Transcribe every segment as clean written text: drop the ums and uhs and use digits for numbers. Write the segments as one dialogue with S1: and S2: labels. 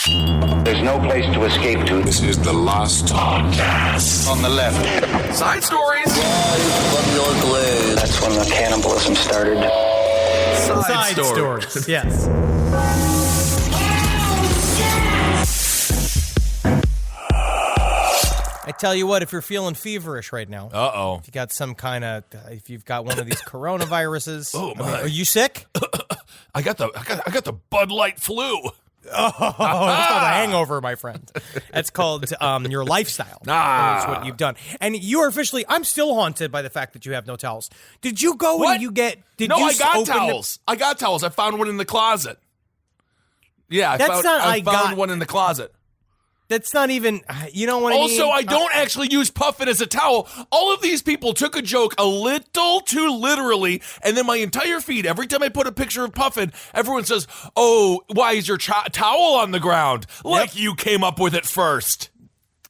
S1: There's no place to escape to.
S2: This is the last podcast.
S1: On the left.
S3: Side stories.
S1: From your glade. That's when the cannibalism started.
S3: Side stories.
S4: Yes. I tell you what, if you're feeling feverish right now, if you got some kind of, if you've got one of these coronaviruses, are you sick?
S3: I got the Bud Light flu.
S4: That's called a hangover, my friend. That's called your lifestyle. That's what you've done. And you are officially, I'm still haunted by the fact that you have no towels. Did you go and you get,
S3: I got towels. I got towels. I found one in the closet. Yeah, I found one in the closet.
S4: That's not even, you know what
S3: also,
S4: I mean?
S3: I don't actually use Puffin as a towel. All of these people took a joke a little too literally, and then my entire feed, every time I put a picture of Puffin, everyone says, oh, why is your towel on the ground? Like you came up with it first.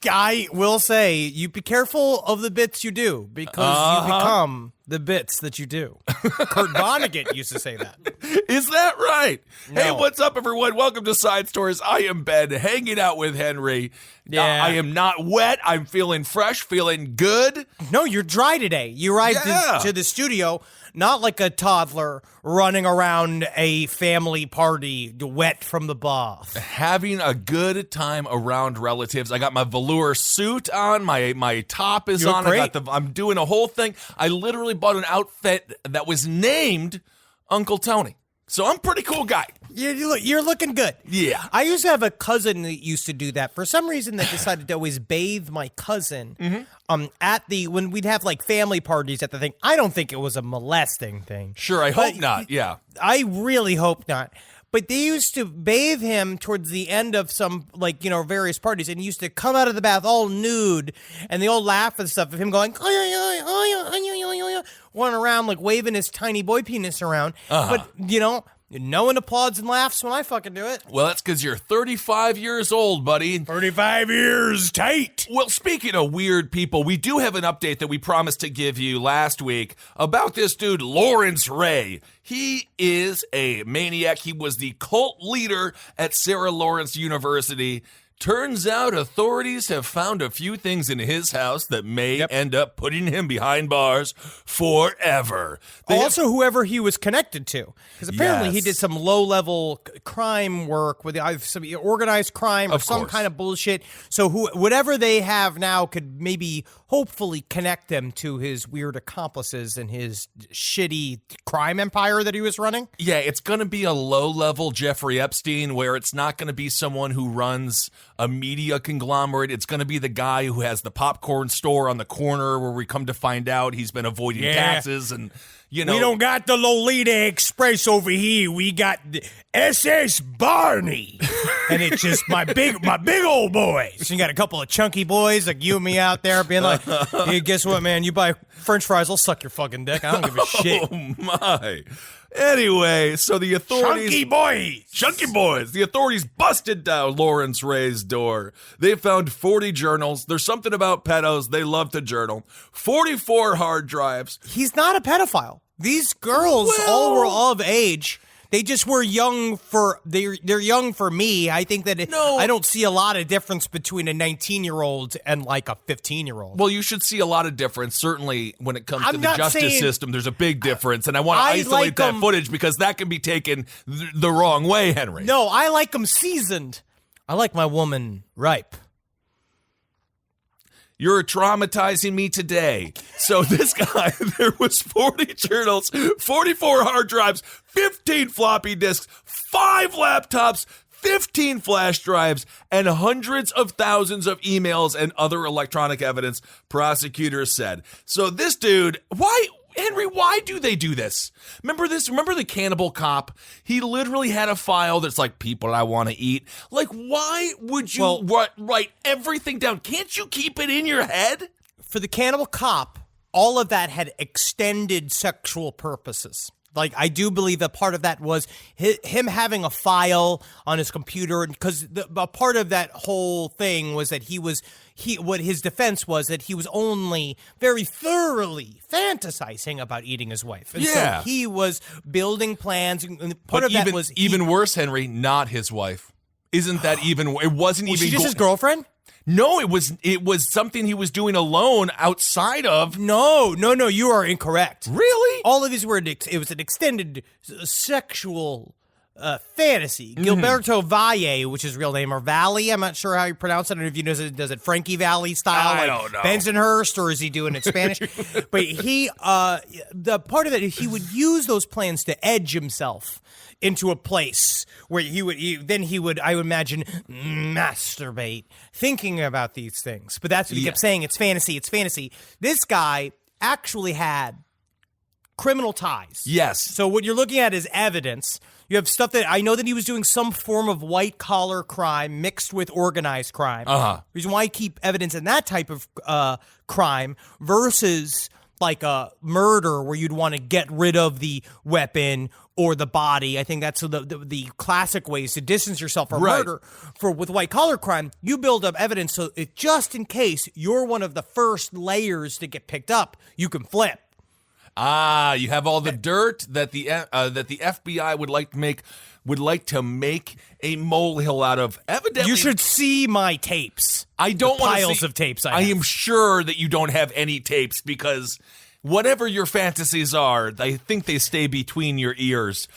S4: I will say, you be careful of the bits you do, because you become the bits that you do. Kurt Vonnegut used to say that.
S3: Is that right?
S4: No.
S3: Hey, what's up, everyone? Welcome to Side Stories. I am Ben, hanging out with Henry.
S4: Yeah.
S3: I am not wet. I'm feeling fresh, feeling good.
S4: No, you're dry today. You arrived to the studio not like a toddler running around a family party wet from the bath.
S3: Having a good time around relatives. I got my velour suit on. My top is on.
S4: Great.
S3: I'm doing a whole thing. I literally bought an outfit that was named Uncle Tony. So I'm a pretty cool guy.
S4: You're looking good.
S3: Yeah.
S4: I used to have a cousin that used to do that. For some reason, they decided to always bathe my cousin when we'd have like family parties at the thing. I don't think it was a molesting thing.
S3: Sure, I hope not. Yeah.
S4: I really hope not. But they used to bathe him towards the end of some, various parties, and he used to come out of the bath all nude, and they all laugh and stuff of him going, running around, like, waving his tiny boy penis around. But, no one applauds and laughs when I fucking do it.
S3: Well, that's because you're 35 years old, buddy.
S4: 35 years, tight.
S3: Well, speaking of weird people, we do have an update that we promised to give you last week about this dude, Lawrence Ray. He is a maniac. He was the cult leader at Sarah Lawrence University. Turns out authorities have found a few things in his house that may end up putting him behind bars forever.
S4: Whoever he was connected to. Because apparently he did some low-level crime work with some organized crime or some kind of bullshit. So whatever they have now could maybe hopefully connect them to his weird accomplices and his shitty crime empire that he was running.
S3: Yeah, it's going to be a low-level Jeffrey Epstein where it's not going to be someone who runs a media conglomerate. It's going to be the guy who has the popcorn store on the corner where we come to find out he's been avoiding taxes and,
S4: We don't got the Lolita Express over here. We got the SS Barney. And it's just my big old boys. You got a couple of chunky boys like you and me out there being like, hey, guess what, man? You buy French fries, I'll suck your fucking dick. I don't give a shit.
S3: Oh, my. Anyway, so the authorities... Chunky boys! The authorities busted down Lawrence Ray's door. They found 40 journals. There's something about pedos. They love to journal. 44 hard drives.
S4: He's not a pedophile. These girls all were of age. They just were young they're young for me. I think that I don't see a lot of difference between a 19-year-old and like a 15-year-old.
S3: Well, you should see a lot of difference. Certainly when it comes to the justice system, there's a big difference. And I want to isolate that footage because that can be taken the wrong way, Henry.
S4: No, I like them seasoned. I like my woman ripe.
S3: You're traumatizing me today. So this guy, there was 40 journals, 44 hard drives, 15 floppy disks, 5 laptops, 15 flash drives, and hundreds of thousands of emails and other electronic evidence, prosecutors said. So this dude, Henry, why do they do this? Remember this? Remember the cannibal cop? He literally had a file that's like, people I want to eat. Like, why would you write everything down? Can't you keep it in your head?
S4: For the cannibal cop, all of that had extended sexual purposes. Like, I do believe that part of that was him having a file on his computer, because a part of that whole thing was that what his defense was that he was only very thoroughly fantasizing about eating his wife. And so he was building plans. And part of that was
S3: even worse, Henry, not his wife. isn't that even? It wasn't
S4: Was
S3: even.
S4: she just his girlfriend?
S3: No, it was something he was doing alone outside of.
S4: No, you are incorrect.
S3: Really?
S4: All of these were, it was an extended sexual fantasy. Gilberto Valle, which is his real name, or Valley, I'm not sure how you pronounce it. I don't know if you know, does it Frankie Valley style?
S3: I
S4: like
S3: don't know.
S4: Bensonhurst, or is he doing it Spanish? But he, the part of it, he would use those plans to edge himself into a place where he would, I would imagine, masturbate, thinking about these things. But that's what he kept saying. It's fantasy. It's fantasy. This guy actually had criminal ties.
S3: Yes.
S4: So what you're looking at is evidence. You have stuff that I know that he was doing some form of white collar crime mixed with organized crime. Reason why I keep evidence in that type of crime versus like a murder where you'd want to get rid of the weapon or the body. I think that's the classic ways to distance yourself from murder. With white collar crime, you build up evidence so it, just in case you're one of the first layers to get picked up, you can flip.
S3: You have all the dirt that the FBI would like to make a molehill out of. Evidently,
S4: You should see my tapes.
S3: I don't want to
S4: piles
S3: see
S4: of tapes.
S3: I am sure that you don't have any tapes because whatever your fantasies are, I think they stay between your ears.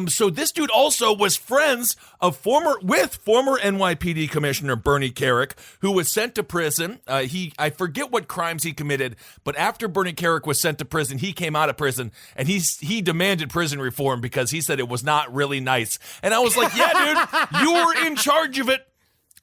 S3: So this dude also was friends with former NYPD Commissioner Bernie Kerik, who was sent to prison. I forget what crimes he committed, but after Bernie Kerik was sent to prison, he came out of prison and he demanded prison reform because he said it was not really nice. And I was like, yeah, dude, you were in charge of it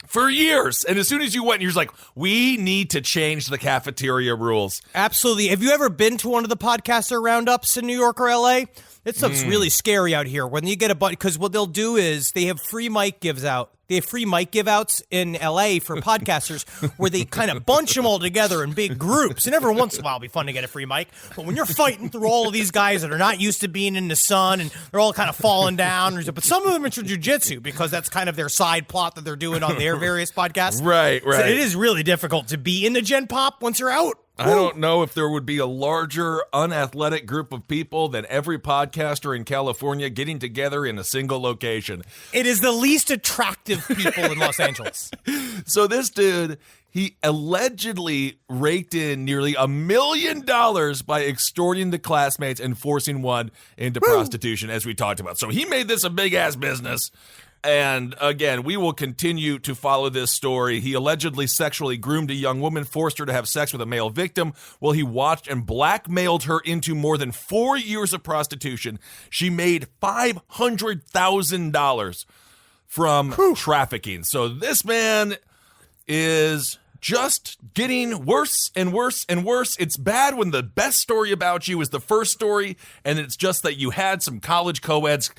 S3: for years. And as soon as you went, you're just like, we need to change the cafeteria rules.
S4: Absolutely. Have you ever been to one of the podcaster roundups in New York or LA? That stuff's really scary out here. When you get because what they'll do is they have free mic gives out. They have free mic give outs in LA for podcasters where they kind of bunch them all together in big groups. And every once in a while it'll be fun to get a free mic. But when you're fighting through all of these guys that are not used to being in the sun and they're all kind of falling down, but some of them are jiu-jitsu because that's kind of their side plot that they're doing on their various podcasts.
S3: Right.
S4: So it is really difficult to be in the Gen Pop once you're out.
S3: I don't know if there would be a larger, unathletic group of people than every podcaster in California getting together in a single location.
S4: It is the least attractive people in Los Angeles.
S3: So this dude, he allegedly raked in nearly $1 million by extorting the classmates and forcing one into prostitution, as we talked about. So he made this a big-ass business. And again, we will continue to follow this story. He allegedly sexually groomed a young woman, forced her to have sex with a male victim while he watched and blackmailed her into more than 4 years of prostitution. She made $500,000 from trafficking. So this man is just getting worse and worse and worse. It's bad when the best story about you is the first story, and it's just that you had some college co-ed's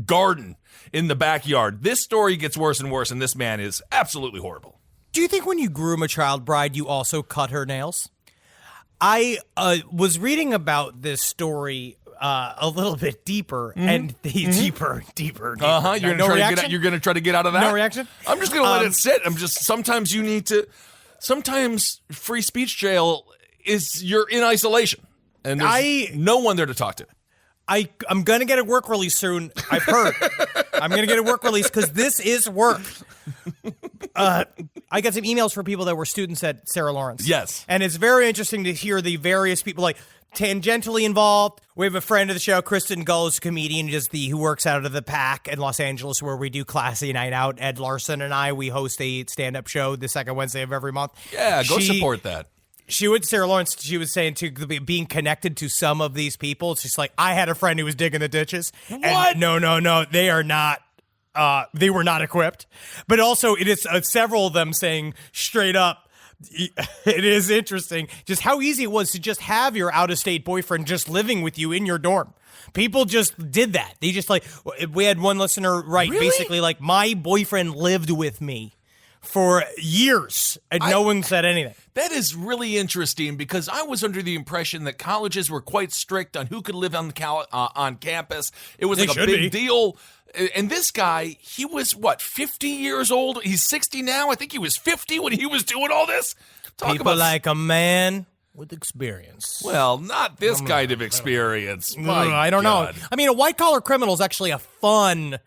S3: garden in the backyard. This story gets worse and worse, and this man is absolutely horrible.
S4: Do you think when you groom a child bride, you also cut her nails? I was reading about this story a little bit deeper, and deeper.
S3: You're gonna try to get out of that.
S4: No reaction.
S3: I'm just gonna let it sit. Sometimes you need to. Sometimes free speech jail is you're in isolation, and there's no one there to talk to.
S4: I'm going to get a work release soon. I've heard. I'm going to get a work release because this is work. I got some emails from people that were students at Sarah Lawrence.
S3: Yes.
S4: And it's very interesting to hear the various people, like, tangentially involved. We have a friend of the show, Kristen Gulls, comedian, who works out of the Pack in Los Angeles, where we do Classy Night Out. Ed Larson and I, we host a stand-up show the second Wednesday of every month.
S3: Yeah, go support that.
S4: She went to Sarah Lawrence. She was saying, too, being connected to some of these people, it's just like, I had a friend who was digging the ditches.
S3: What?
S4: And no, they are not. They were not equipped. But also, it is several of them saying straight up, it is interesting just how easy it was to just have your out-of-state boyfriend just living with you in your dorm. People just did that. They just we had one listener write basically like, my boyfriend lived with me for years, and no one said anything.
S3: That is really interesting because I was under the impression that colleges were quite strict on who could live on campus. It was like a big deal. And this guy, he was, 50 years old? He's 60 now? I think he was 50 when he was doing all this.
S4: People like a man with experience.
S3: Well, not this kind of experience.
S4: I don't know. I mean, a white-collar criminal is actually a fun,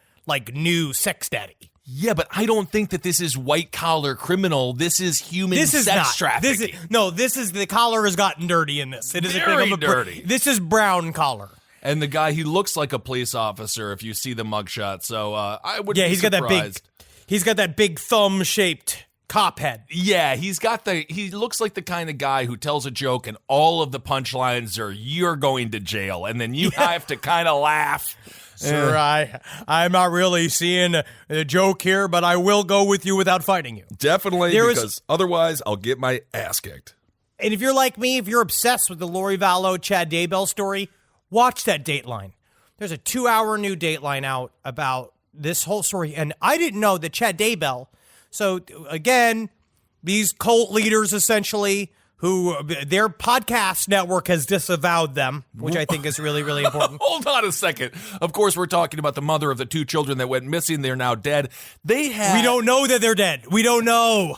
S4: new sex daddy.
S3: Yeah, but I don't think that this is white-collar criminal. This is human sex trafficking.
S4: This is the collar has gotten dirty in this. It is
S3: Very dirty.
S4: This is brown collar.
S3: And the guy, he looks like a police officer if you see the mugshot. So I would be surprised.
S4: He's got that big thumb-shaped cop head.
S3: Yeah, he looks like the kind of guy who tells a joke and all of the punchlines are, you're going to jail. And then you have to kind of laugh.
S4: Sir, I'm not really seeing a joke here, but I will go with you without fighting you.
S3: Definitely, because otherwise I'll get my ass kicked.
S4: And if you're like me, if you're obsessed with the Lori Vallow, Chad Daybell story, watch that Dateline. There's a 2-hour new Dateline out about this whole story. And I didn't know that Chad Daybell, so again, these cult leaders essentially, who their podcast network has disavowed them, which I think is really, really important.
S3: Hold on a second. Of course, we're talking about the mother of the 2 children that went missing. They're now dead. We
S4: don't know that they're dead. We don't know.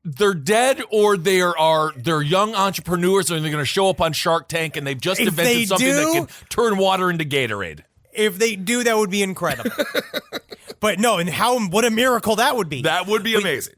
S3: They're dead, or they're young entrepreneurs and they're going to show up on Shark Tank and they've just invented something that can turn water into Gatorade.
S4: If they do, that would be incredible. But no, and what a miracle that would be.
S3: That would be amazing.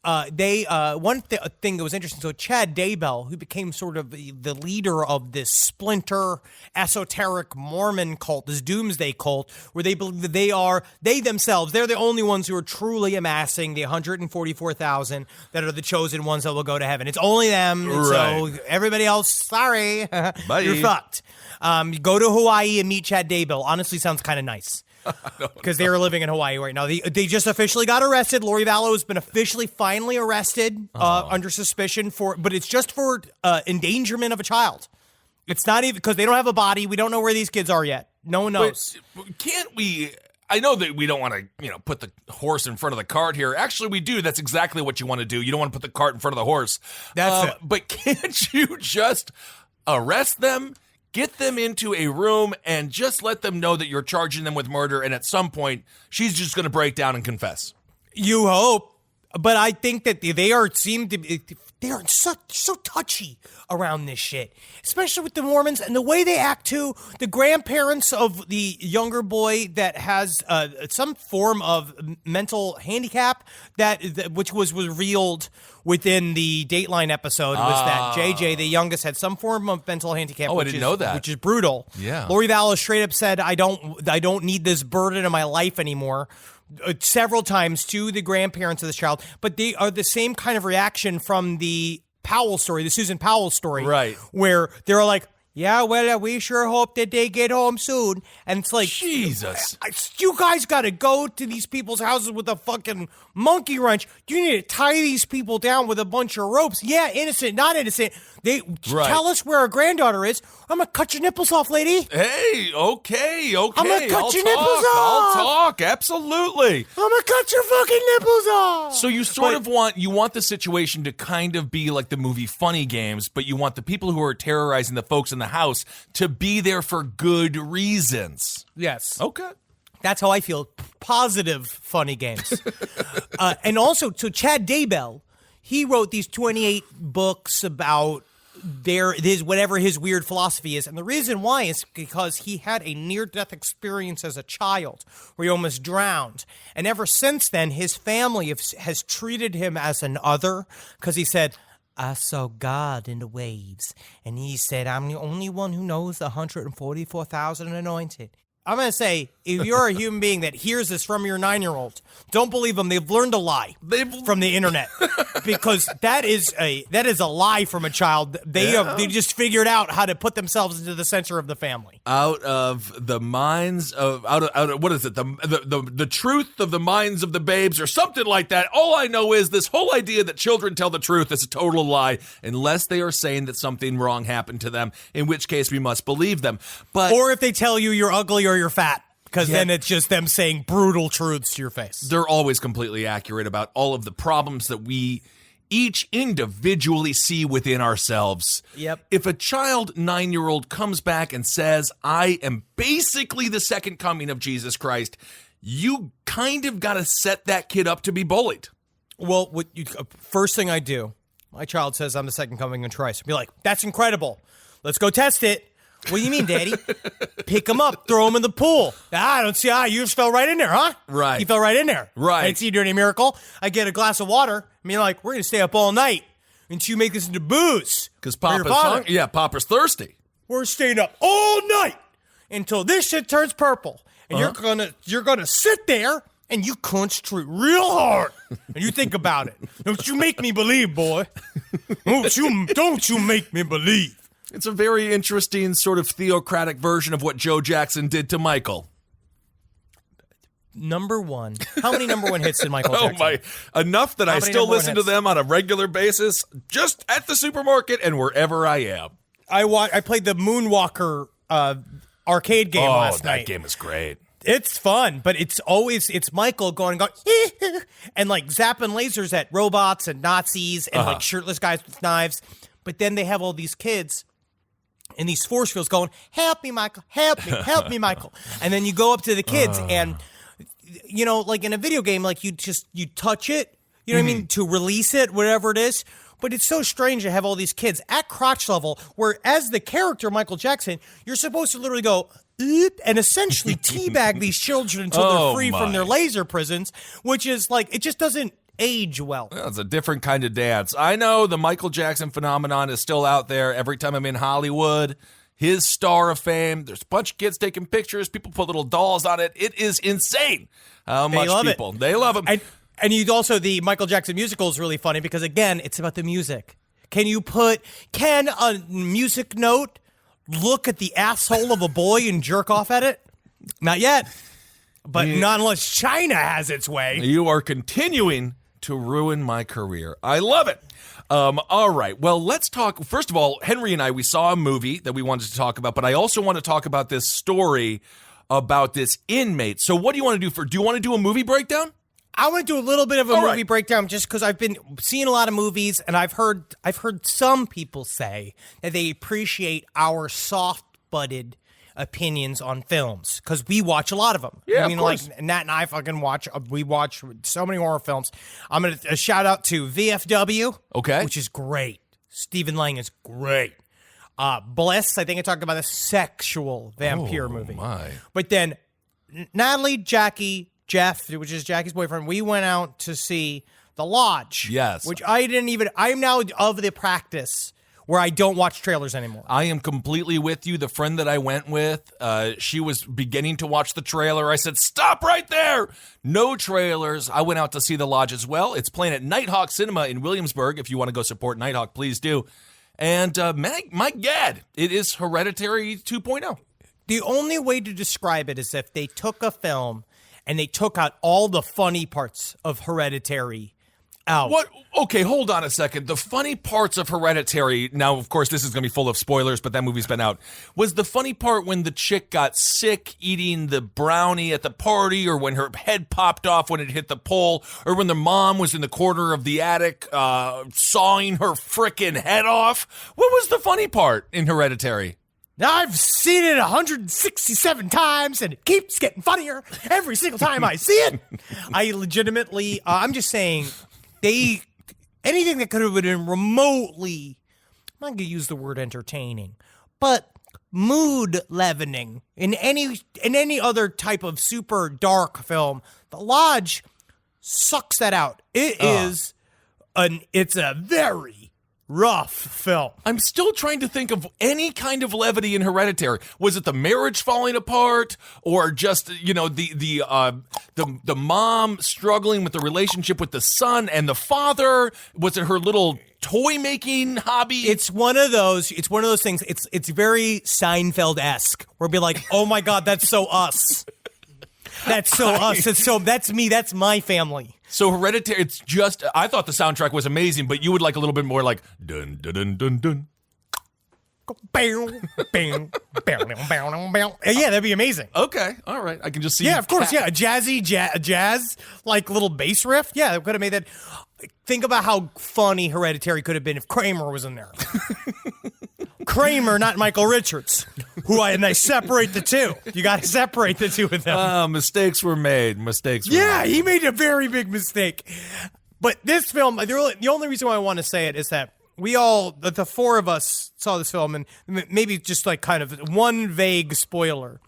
S4: One thing that was interesting, so Chad Daybell, who became sort of the leader of this splinter esoteric Mormon cult, this doomsday cult, where they believe that they're the only ones who are truly amassing the 144,000 that are the chosen ones that will go to heaven. It's only them.
S3: Right.
S4: So everybody else, sorry,
S3: Bye.
S4: You're fucked. Go to Hawaii and meet Chad Daybell. Honestly, sounds kind of nice. Because they are living in Hawaii right now. They just officially got arrested. Lori Vallow has been finally arrested under suspicion but it's just for endangerment of a child. It's not even because they don't have a body. We don't know where these kids are yet. No one knows.
S3: But can't we? I know that we don't want to, put the horse in front of the cart here. Actually, we do. That's exactly what you want to do. You don't want to put the cart in front of the horse.
S4: That's it.
S3: But can't you just arrest them? Get them into a room and just let them know that you're charging them with murder, and at some point, she's just going to break down and confess.
S4: You hope, but I think that they are so touchy around this shit, especially with the Mormons and the way they act too. The grandparents of the younger boy that has some form of mental handicap which was revealed within the Dateline episode was that JJ, the youngest, had some form of mental handicap.
S3: I didn't know that.
S4: Which is brutal.
S3: Yeah.
S4: Lori Vallow straight up said, I don't need this burden in my life anymore. Several times to the grandparents of this child, but they are the same kind of reaction from the Powell story, the Susan Powell story,
S3: right?
S4: Where they're like, yeah, well, we sure hope that they get home soon. And it's like,
S3: Jesus,
S4: you guys got to go to these people's houses with a fucking monkey wrench. You need to tie these people down with a bunch of ropes. Yeah, innocent, not innocent. Tell us where our granddaughter is. I'm going to cut your nipples off, lady.
S3: Hey, okay.
S4: I'm going to cut your nipples off.
S3: I'll talk, absolutely.
S4: I'm going to cut your fucking nipples off.
S3: So you want the situation to kind of be like the movie Funny Games, but you want the people who are terrorizing the folks in the house to be there for good reasons.
S4: Yes.
S3: Okay.
S4: That's how I feel. Positive Funny Games. And also, so Chad Daybell, he wrote these 28 books about whatever his weird philosophy is. And the reason why is because he had a near-death experience as a child where he almost drowned. And ever since then, his family has treated him as an other because he said, I saw God in the waves. And he said, I'm the only one who knows the 144,000 anointed. I'm going to say, if you're a human being that hears this from your 9-year-old, don't believe them. They've learned a lie from the internet because that is a lie from a child. They just figured out how to put themselves into the center of the family. Out of the
S3: what is it? The truth of the minds of the babes or something like that. All I know is this whole idea that children tell the truth is a total lie unless they are saying that something wrong happened to them, in which case we must believe them.
S4: Or if they tell you you're ugly or you're fat, because then it's just them saying brutal truths to your face.
S3: They're always completely accurate about all of the problems that we each individually see within ourselves.
S4: Yep.
S3: If a child 9-year-old comes back and says, I am basically the second coming of Jesus Christ, you kind of got to set that kid up to be bullied.
S4: Well, first thing I do, my child says I'm the second coming of Christ. I'd be like, that's incredible. Let's go test it. What do you mean, Daddy? Pick him up, throw him in the pool. I don't see how you just fell right in there, huh?
S3: Right.
S4: You fell right in there.
S3: Right.
S4: I didn't see you do any miracle. I get a glass of water. I mean, like, we're going to stay up all night. And you make this into booze.
S3: Because Papa's hungry. Yeah, Papa's thirsty.
S4: We're staying up all night until this shit turns purple. And you're gonna sit there and you concentrate real hard. And you think about it. Don't you make me believe, boy. Don't you make me believe.
S3: It's a very interesting sort of theocratic version of what Joe Jackson did to Michael.
S4: Number one. How many number one hits did Michael Jackson?
S3: Oh my! Enough that I still listen to them on a regular basis, just at the supermarket and wherever I am.
S4: I played the Moonwalker arcade game last night.
S3: Oh, that game is great.
S4: It's fun, but it's Michael going and like zapping lasers at robots and Nazis and like shirtless guys with knives. But then they have all these kids in these force fields going, "Help me, Michael! Help me, Michael!" And then you go up to the kids and, you know, like in a video game, like you touch it, you know what I mean, to release it, whatever it is. But it's so strange to have all these kids at crotch level, where as the character Michael Jackson, you're supposed to literally go and essentially teabag these children until they're free from their laser prisons, which is like, it just doesn't age well.
S3: It's a different kind of dance. I know the Michael Jackson phenomenon is still out there. Every time I'm in Hollywood, his star of fame, there's a bunch of kids taking pictures. People put little dolls on it. It is insane how much people, they love him.
S4: And you'd also, the Michael Jackson musical is really funny because, again, it's about the music. Can a music note look at the asshole of a boy and jerk off at it? Not yet. But not unless China has its way.
S3: You are continuing to ruin my career. I love it. All right. Well, let's talk. First of all, Henry and I, we saw a movie that we wanted to talk about, but I also want to talk about this story about this inmate. So what do you want to do do you want to do a movie breakdown?
S4: I want to do a little bit of a movie breakdown just because I've been seeing a lot of movies and I've heard some people say that they appreciate our soft-butted opinions on films because we watch a lot of them.
S3: Yeah,
S4: I mean, like Nat and I fucking watch. We watch so many horror films. I'm gonna shout out to VFW, which is great. Stephen Lang is great. Bliss, I think I talked about a sexual vampire movie.
S3: My.
S4: But then Natalie, Jackie, Jeff, which is Jackie's boyfriend, we went out to see The Lodge.
S3: Yes.
S4: Which I'm now of the practice where I don't watch trailers anymore.
S3: I am completely with you. The friend that I went with, she was beginning to watch the trailer. I said, stop right there. No trailers. I went out to see The Lodge as well. It's playing at Nighthawk Cinema in Williamsburg. If you want to go support Nighthawk, please do. And my God, it is Hereditary 2.0.
S4: The only way to describe it is if they took a film and they took out all the funny parts of Hereditary out.
S3: What? Okay, hold on a second. The funny parts of Hereditary, now, of course, this is going to be full of spoilers, but that movie's been out. Was the funny part when the chick got sick eating the brownie at the party, or when her head popped off when it hit the pole, or when the mom was in the corner of the attic sawing her frickin' head off? What was the funny part in Hereditary?
S4: Now, I've seen it 167 times, and it keeps getting funnier every single time I see it. I legitimately, I'm just saying, anything that could have been remotely, I'm not going to use the word entertaining, but mood leavening in any other type of super dark film, The Lodge sucks that out. It's a very rough film.
S3: I'm still trying to think of any kind of levity in Hereditary. Was it the marriage falling apart, or just the mom struggling with the relationship with the son and the father? Was it her little toy making hobby?
S4: It's one of those things. It's very Seinfeld-esque. Where it'll be like, oh my God, that's so us. That's so us. That's me. That's my family.
S3: So Hereditary, it's just, I thought the soundtrack was amazing, but you would like a little bit more like dun dun dun dun dun.
S4: Yeah, that'd be amazing.
S3: Okay, all right. I can just see.
S4: Yeah, of course. Yeah, a jazzy jazz like little bass riff. Yeah, it could have made that. Think about how funny Hereditary could have been if Kramer was in there. Kramer, not Michael Richards, and I separate the two. You got to separate the two of them.
S3: Mistakes were made.
S4: Yeah, he made a very big mistake. But this film, the only reason why I want to say it is that the four of us saw this film, and maybe just like kind of one vague spoiler.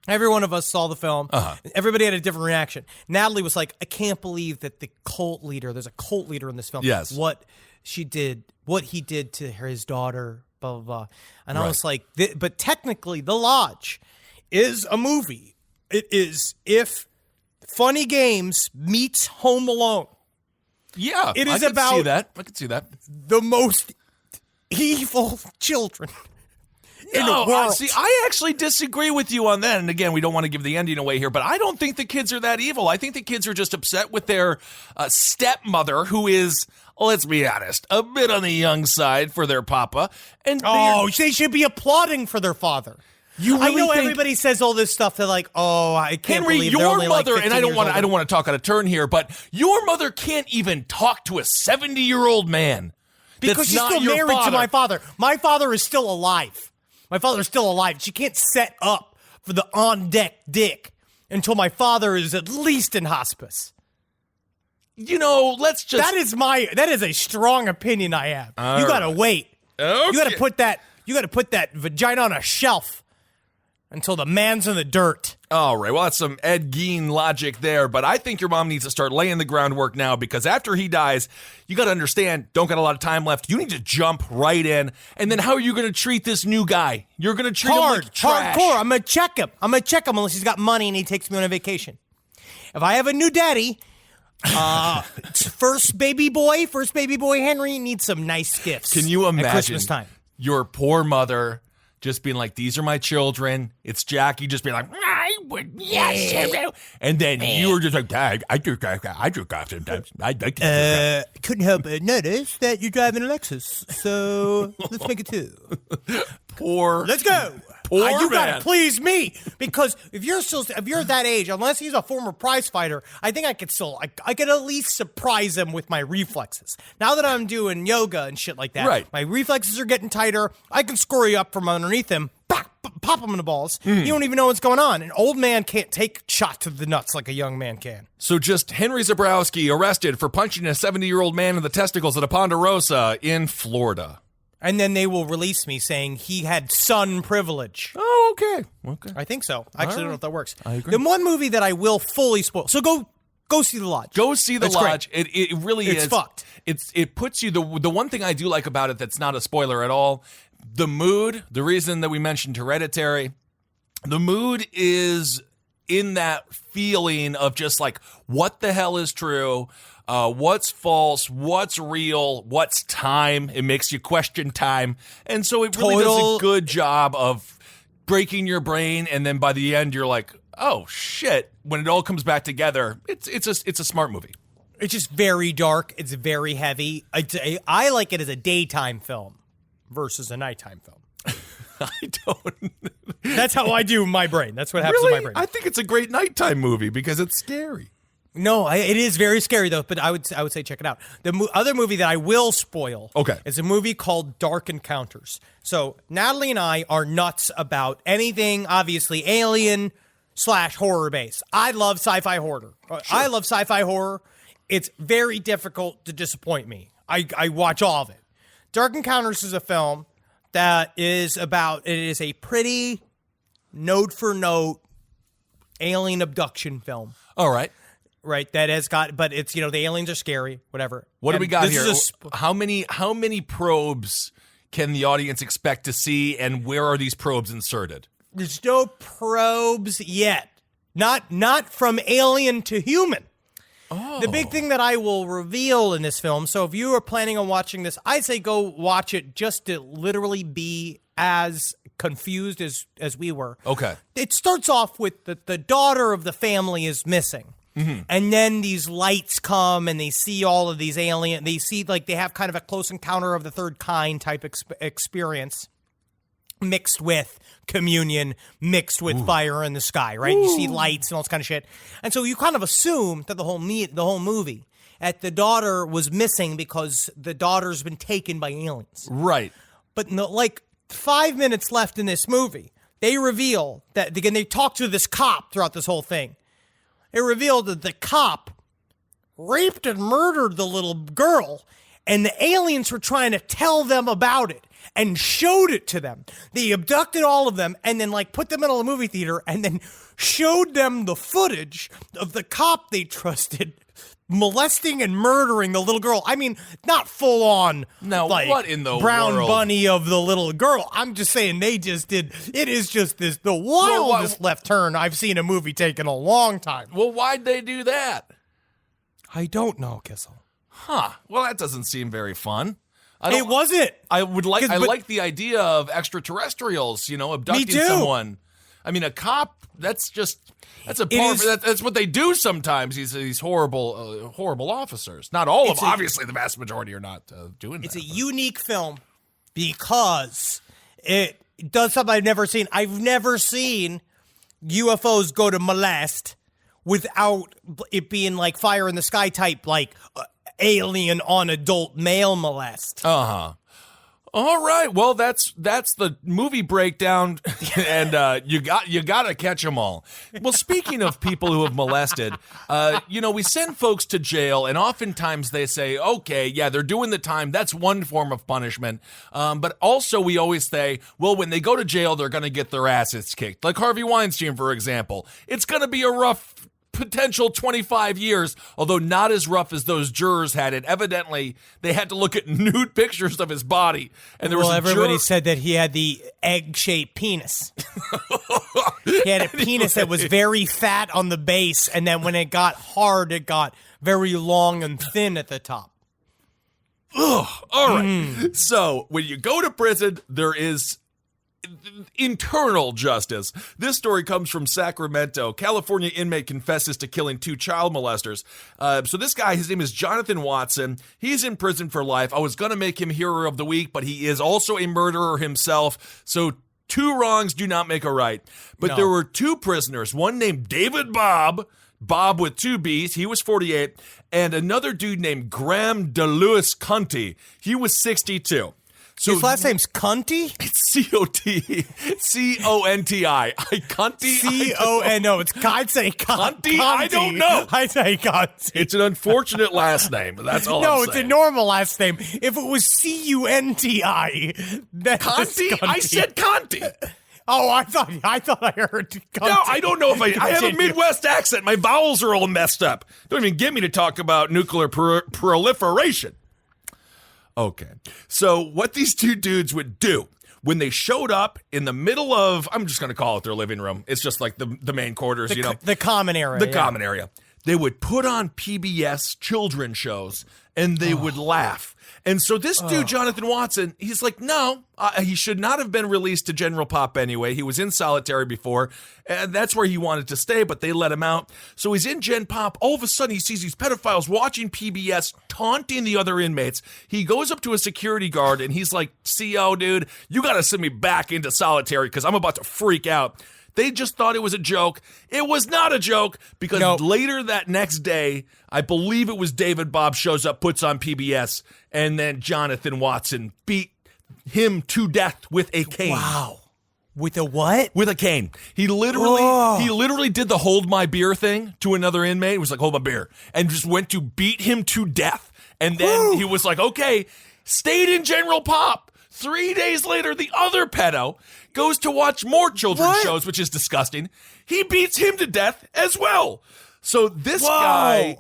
S4: Every one of us saw the film. Everybody had a different reaction. Natalie was like, I can't believe that there's a cult leader in this film.
S3: Yes.
S4: What he did to his daughter, blah, blah, blah. And I was like, but technically, The Lodge is a movie. It is if Funny Games meets Home Alone.
S3: Yeah,
S4: it is
S3: I could see that.
S4: The most evil children in the world.
S3: See, I actually disagree with you on that. And again, we don't want to give the ending away here, but I don't think the kids are that evil. I think the kids are just upset with their stepmother, who is, let's be honest, a bit on the young side for their papa. And
S4: they should be applauding for their father. I know everybody says all this stuff. They're like, "Oh, I can't believe they're only
S3: mother."
S4: Like
S3: and I don't want to talk out of turn here, but your mother can't even talk to a 70-year-old man
S4: because she's still married to my father. My father is still alive. She can't set up for the on deck dick until my father is at least in hospice.
S3: Let's just.
S4: That is a strong opinion I have. You gotta wait.
S3: Okay.
S4: You gotta put that vagina on a shelf until the man's in the dirt.
S3: All right, well, that's some Ed Gein logic there, but I think your mom needs to start laying the groundwork now, because after he dies, you got to understand, don't got a lot of time left. You need to jump right in, and then how are you going to treat this new guy? You're going to treat him like trash.
S4: Hardcore. I'm going to check him unless he's got money and he takes me on a vacation. If I have a new daddy, first baby boy Henry needs some nice gifts.
S3: Can you imagine
S4: at Christmas time?
S3: Your poor mother just being like, these are my children. It's Jackie just being like, I would, yes. And then you were just like, Dad, I jerk off sometimes. I'd like to
S4: couldn't help but notice that you're driving a Lexus. So let's make it two. Let's go. You gotta please me, because if you're that age, unless he's a former prize fighter, I think I could at least surprise him with my reflexes. Now that I'm doing yoga and shit like that,
S3: right.
S4: My reflexes are getting tighter. I can scurry up from underneath him, pop him in the balls. You don't even know what's going on. An old man can't take shot to the nuts like a young man can.
S3: So just Henry Zabrowski arrested for punching a 70-year-old man in the testicles at a Ponderosa in Florida.
S4: And then they will release me saying he had son privilege.
S3: Oh, okay.
S4: I think so. I actually don't know if that works.
S3: I agree.
S4: The one movie that I will fully spoil. So go see The Lodge.
S3: Go see The Lodge. It really is.
S4: It's fucked.
S3: It puts you, the one thing I do like about it that's not a spoiler at all, the mood, the reason that we mentioned Hereditary, the mood is in that feeling of just like, what the hell is true? What's false, what's real, what's time. It makes you question time. And so it really does a good job of breaking your brain, and then by the end you're like, oh shit. When it all comes back together, it's a smart movie.
S4: It's just very dark. It's very heavy. I like it as a daytime film versus a nighttime film.
S3: I don't.
S4: That's how I do my brain. That's what happens in my brain.
S3: I think it's a great nighttime movie because it's scary.
S4: No, it is very scary though. But I would say check it out. The other movie that I will spoil, is a movie called Dark Encounters. So Natalie and I are nuts about anything, obviously alien / horror based. I love sci-fi horror. Sure. I love sci-fi horror. It's very difficult to disappoint me. I watch all of it. Dark Encounters is a film that is about. It is a pretty note for note alien abduction film.
S3: All right.
S4: Right, that has got, but it's, the aliens are scary, whatever.
S3: What do we got here? How many probes can the audience expect to see, and where are these probes inserted?
S4: There's no probes yet. Not from alien to human. Oh. The big thing that I will reveal in this film, so if you are planning on watching this, I say go watch it just to literally be as confused as we were. Okay. It starts off with the daughter of the family is missing. Mm-hmm. And then these lights come and they see all of these alien. They see they have kind of a close encounter of the third kind type experience mixed with communion, mixed with fire in the sky, right? Ooh. You see lights and all this kind of shit. And so you kind of assume that the whole movie that the daughter was missing because the daughter's been taken by aliens. Right. But 5 minutes left in this movie, they reveal that, again, they talk to this cop throughout this whole thing. It revealed that the cop raped and murdered the little girl and the aliens were trying to tell them about it and showed it to them. They abducted all of them and then like put them in a movie theater and then showed them the footage of the cop they trusted molesting and murdering the little girl. I mean, not full on.
S3: Now,
S4: like,
S3: what in the
S4: brown
S3: world?
S4: bunny of the little girl. I'm just saying they just did. It is just the wildest left turn I've seen a movie take in a long time.
S3: Well, why'd they do that?
S4: I don't know, Kissel.
S3: Huh. Well, that doesn't seem very fun.
S4: It wasn't.
S3: I like the idea of extraterrestrials, abducting someone. I mean, a cop, that's what they do sometimes. These horrible officers. Not all of them. Obviously, the vast majority are not doing that.
S4: It's a unique film because it does something I've never seen. I've never seen UFOs go to molest without it being like Fire in the Sky type, like alien on adult male molest.
S3: Uh-huh. All right. Well, that's the movie breakdown, and you got to catch them all. Well, speaking of people who have molested, we send folks to jail, and oftentimes they say, okay, yeah, they're doing the time. That's one form of punishment. But also we always say, well, when they go to jail, they're going to get their asses kicked. Like Harvey Weinstein, for example. It's going to be a rough potential 25 years, although not as rough as those jurors had it. Evidently, they had to look at nude pictures of his body. And there was
S4: everybody said that he had the egg-shaped penis. He had a penis that was very fat on the base, and then when it got hard, it got very long and thin at the top.
S3: Ugh. All right. So, when you go to prison, there is internal justice. This story comes from Sacramento. California inmate confesses to killing 2 child molesters. So this guy, his name is Jonathan Watson. He's in prison for life. I was going to make him Hero of the Week, but he is also a murderer himself. So 2 wrongs do not make a right. But there were 2 prisoners, one named David Bob with 2 B's, he was 48, and another dude named Graham DeLewis Conti. He was 62. So
S4: his last name's Cunty?
S3: It's C-O-T-C-O-N-T-I. Cunty?
S4: C-O-N-O. I'd say
S3: Cunty? I don't know.
S4: I'd say Cunty.
S3: It's an unfortunate last name, but that's all I'm saying.
S4: No, it's a normal last name. If it was C-U-N-T-I, that's
S3: Conti? I said Conti.
S4: Oh, I thought I heard Cunty.
S3: No, I don't know if I have a Midwest accent. My vowels are all messed up. Don't even get me to talk about nuclear proliferation. Okay, so what these 2 dudes would do when they showed up in the middle of, I'm just going to call it their living room. It's just like the main quarters,
S4: The common area.
S3: The common area. They would put on PBS children's shows, and they would laugh. And so this dude, Jonathan Watson, he's like, no, he should not have been released to general pop anyway. He was in solitary before, and that's where he wanted to stay, but they let him out. So he's in gen pop. All of a sudden, he sees these pedophiles watching PBS, taunting the other inmates. He goes up to a security guard, and he's like, CO, dude, you got to send me back into solitary because I'm about to freak out. They just thought it was a joke. It was not a joke because later that next day, I believe it was David Bob shows up, puts on PBS, and then Jonathan Watson beat him to death with a cane.
S4: Wow. With a what?
S3: With a cane. He literally did the hold my beer thing to another inmate. It was like, hold my beer. And just went to beat him to death. And then he was like, okay, stayed in general pop. 3 days later, the other pedo goes to watch more children's shows, which is disgusting. He beats him to death as well. So this guy,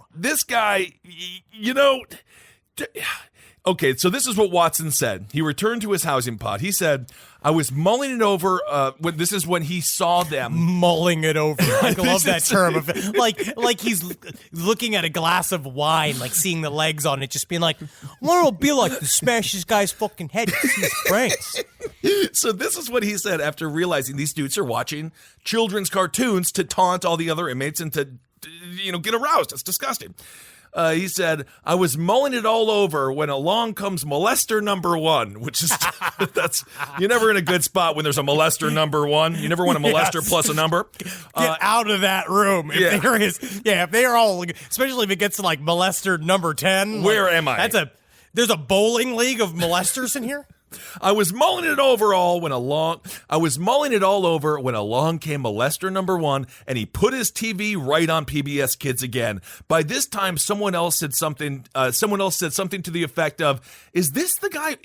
S3: okay, so this is what Watson said. He returned to his housing pod. He said, I was mulling it over. This is when he saw them.
S4: Mulling it over. I love that term. Like he's looking at a glass of wine, like seeing the legs on it, just being like, what it'll be like to smash this guy's fucking head and see his brains.
S3: So this is what he said after realizing these dudes are watching children's cartoons to taunt all the other inmates and to, get aroused. It's disgusting. He said, I was mulling it all over when along comes molester number 1, which is, you're never in a good spot when there's a molester number 1. You never want a molester plus a number.
S4: Get out of that room. If they are all, especially if it gets to like molester number 10.
S3: Where am I?
S4: There's a bowling league of molesters in here.
S3: I was mulling it all over when along came molester number 1, and he put his TV right on PBS Kids again. By this time, someone else said something to the effect of, is this guy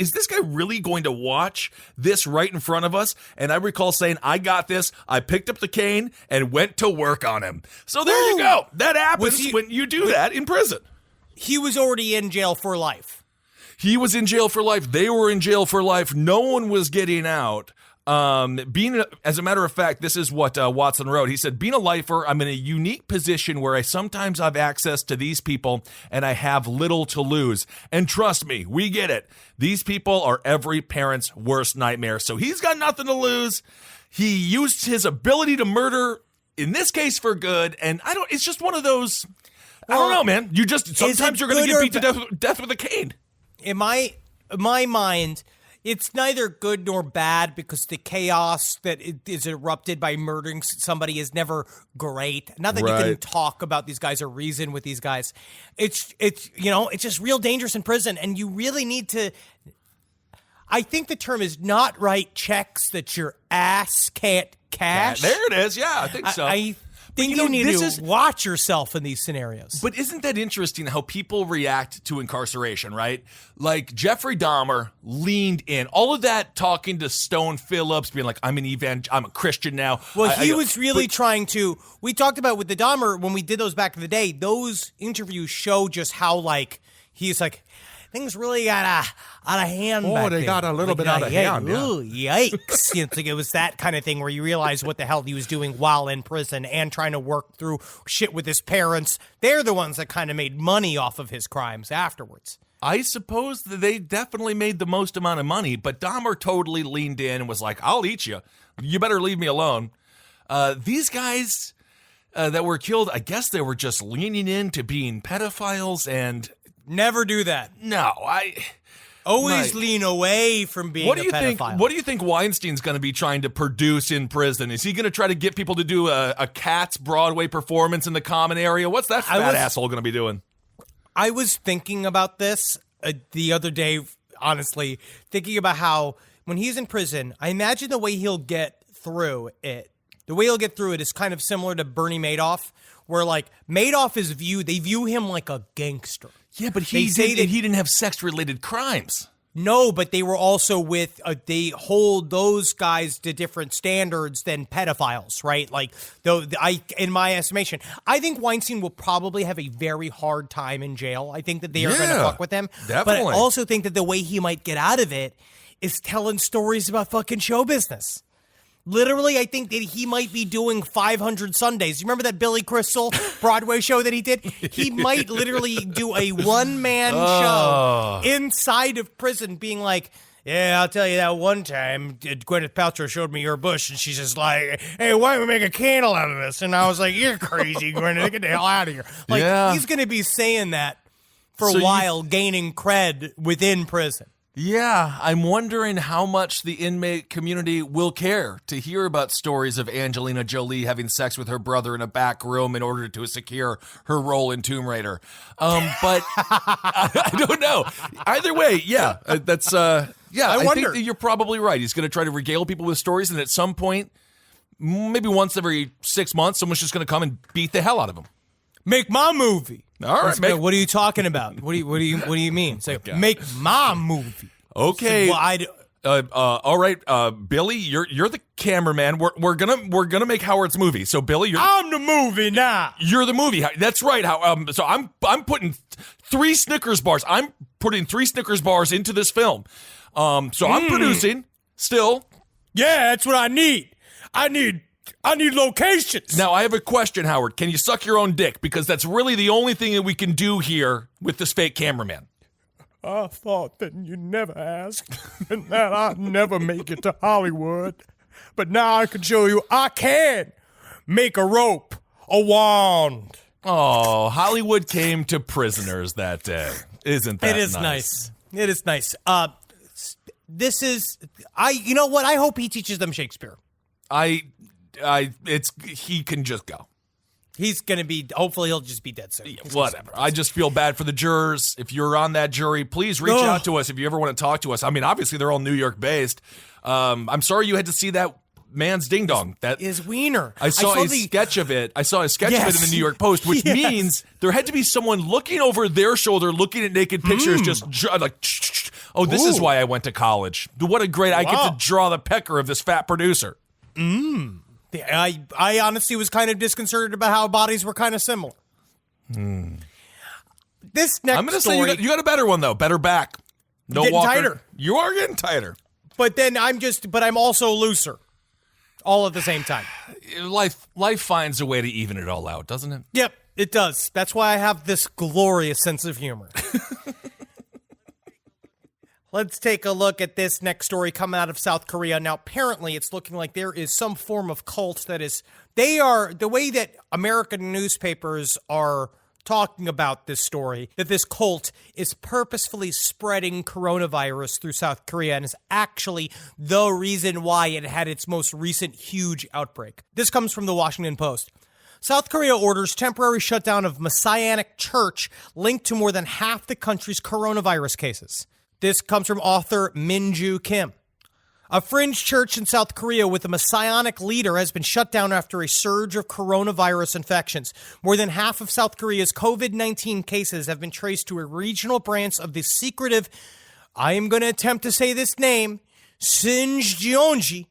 S3: really going to watch this right in front of us? And I recall saying, I got this. I picked up the cane and went to work on him. So there you go. That happens when you do that in prison.
S4: He was already in jail for life.
S3: He was in jail for life. They were in jail for life. No one was getting out. As a matter of fact, this is what Watson wrote. He said, being a lifer, I'm in a unique position where I sometimes have access to these people and I have little to lose. And trust me, we get it. These people are every parent's worst nightmare. So he's got nothing to lose. He used his ability to murder, in this case, for good. And it's just one of those, I don't know, man. Sometimes you're going to get beat to death with a cane.
S4: In my mind, it's neither good nor bad because the chaos that is erupted by murdering somebody is never great. Not that you can talk about these guys or reason with these guys. It's just real dangerous in prison, and you really need to. I think the term is not write checks that your ass can't cash.
S3: Yeah, there it is. Yeah, I think so.
S4: I think you need to watch yourself in these scenarios.
S3: But isn't that interesting how people react to incarceration, right? Like Jeffrey Dahmer leaned in. All of that talking to Stone Phillips, being like, I'm a Christian now.
S4: Well, he was really trying to, we talked about with the Dahmer, when we did those back in the day, those interviews show just how he's like, things really got out of hand.
S5: Oh, they got a little bit out of hand.
S4: Ooh, yikes. It was that kind of thing where you realize what the hell he was doing while in prison and trying to work through shit with his parents. They're the ones that kind of made money off of his crimes afterwards.
S3: I suppose that they definitely made the most amount of money, but Dahmer totally leaned in and was like, I'll eat you. You better leave me alone. These guys that were killed, I guess they were just leaning into being pedophiles and...
S4: Never do that.
S3: No,
S4: always lean away from being a pedophile.
S3: What do you think Weinstein's going to be trying to produce in prison? Is he going to try to get people to do a Cats Broadway performance in the common area? What's that fat asshole going to be doing?
S4: I was thinking about this the other day, honestly, thinking about how when he's in prison, I imagine the way he'll get through it. The way he'll get through it is kind of similar to Bernie Madoff, where Madoff is they view him like a gangster.
S3: Yeah, but he didn't have sex-related crimes.
S4: No, but they were also they hold those guys to different standards than pedophiles, right? In my estimation, I think Weinstein will probably have a very hard time in jail. I think that they are going to fuck with him.
S3: Definitely.
S4: But I also think that the way he might get out of it is telling stories about fucking show business. Literally, I think that he might be doing 500 Sundays. You remember that Billy Crystal Broadway show that he did? He might literally do a one-man show inside of prison being like, yeah, I'll tell you that one time Gwyneth Paltrow showed me your bush, and she's just like, hey, why don't we make a candle out of this? And I was like, you're crazy, Gwyneth. Get the hell out of here. He's going to be saying that for a while, gaining cred within prison.
S3: Yeah, I'm wondering how much the inmate community will care to hear about stories of Angelina Jolie having sex with her brother in a back room in order to secure her role in Tomb Raider. But I don't know. Either way, yeah, that's I
S4: wonder.
S3: think that you're probably right. He's going to try to regale people with stories, and at some point, maybe once every 6 months, someone's just going to come and beat the hell out of him.
S4: Make my movie.
S3: All right.
S4: What are you talking about? What do you mean? Say, make my movie.
S3: Okay.
S4: So,
S3: all right, Billy, you're the cameraman. We're gonna make Howard's movie. So Billy,
S4: I'm the movie now.
S3: You're the movie. That's right. So I'm putting 3 Snickers bars. I'm putting 3 Snickers bars into this film. So I'm producing still.
S4: Yeah, that's what I need. I need locations.
S3: Now, I have a question, Howard. Can you suck your own dick? Because that's really the only thing that we can do here with this fake cameraman.
S5: I thought that you never asked, and that I'd never make it to Hollywood. But now I can show you I can make a rope, a wand.
S3: Oh, Hollywood came to prisoners that day. Isn't that nice?
S4: It is nice. It is nice. You know what? I hope he teaches them Shakespeare.
S3: He can just go.
S4: He's going to be, hopefully he'll just be dead soon.
S3: Whatever. I just feel bad for the jurors. If you're on that jury, please reach out to us if you ever want to talk to us. I mean, obviously they're all New York based. I'm sorry you had to see that man's ding dong. That
S4: is wiener.
S3: I saw a sketch of it. I saw a sketch of it in the New York Post, which means there had to be someone looking over their shoulder, looking at naked pictures, just like, oh, this is why I went to college. What a great, I get to draw the pecker of this fat producer.
S4: I honestly was kind of disconcerted about how bodies were kind of similar. This next
S3: I'm going to say
S4: story,
S3: you got a better one, though. Better back. No
S4: getting
S3: walker.
S4: tighter.
S3: You are getting tighter.
S4: But then I'm also looser. All at the same time.
S3: Life finds a way to even it all out, doesn't it?
S4: Yep, it does. That's why I have this glorious sense of humor. Let's take a look at this next story coming out of South Korea. Now, apparently, it's looking like there is some form of cult that is... the way that American newspapers are talking about this story, that this cult is purposefully spreading coronavirus through South Korea and is actually the reason why it had its most recent huge outbreak. This comes from the Washington Post. South Korea orders temporary shutdown of Messianic Church linked to more than half the country's coronavirus cases. This comes from author Minju Kim. A fringe church in South Korea with a messianic leader has been shut down after a surge of coronavirus infections. More than half of South Korea's COVID-19 cases have been traced to a regional branch of the secretive, I am going to attempt to say this name, Sinjeonji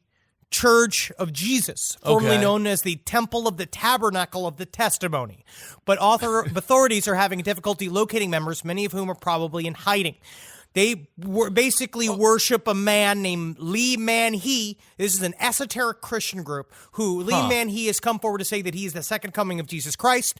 S4: Church of Jesus, formerly known as the Temple of the Tabernacle of the Testimony. But authorities are having difficulty locating members, many of whom are probably in hiding. They basically worship a man named Lee Man-hee. This is an esoteric Christian group who Lee Man-hee has come forward to say that he's the second coming of Jesus Christ.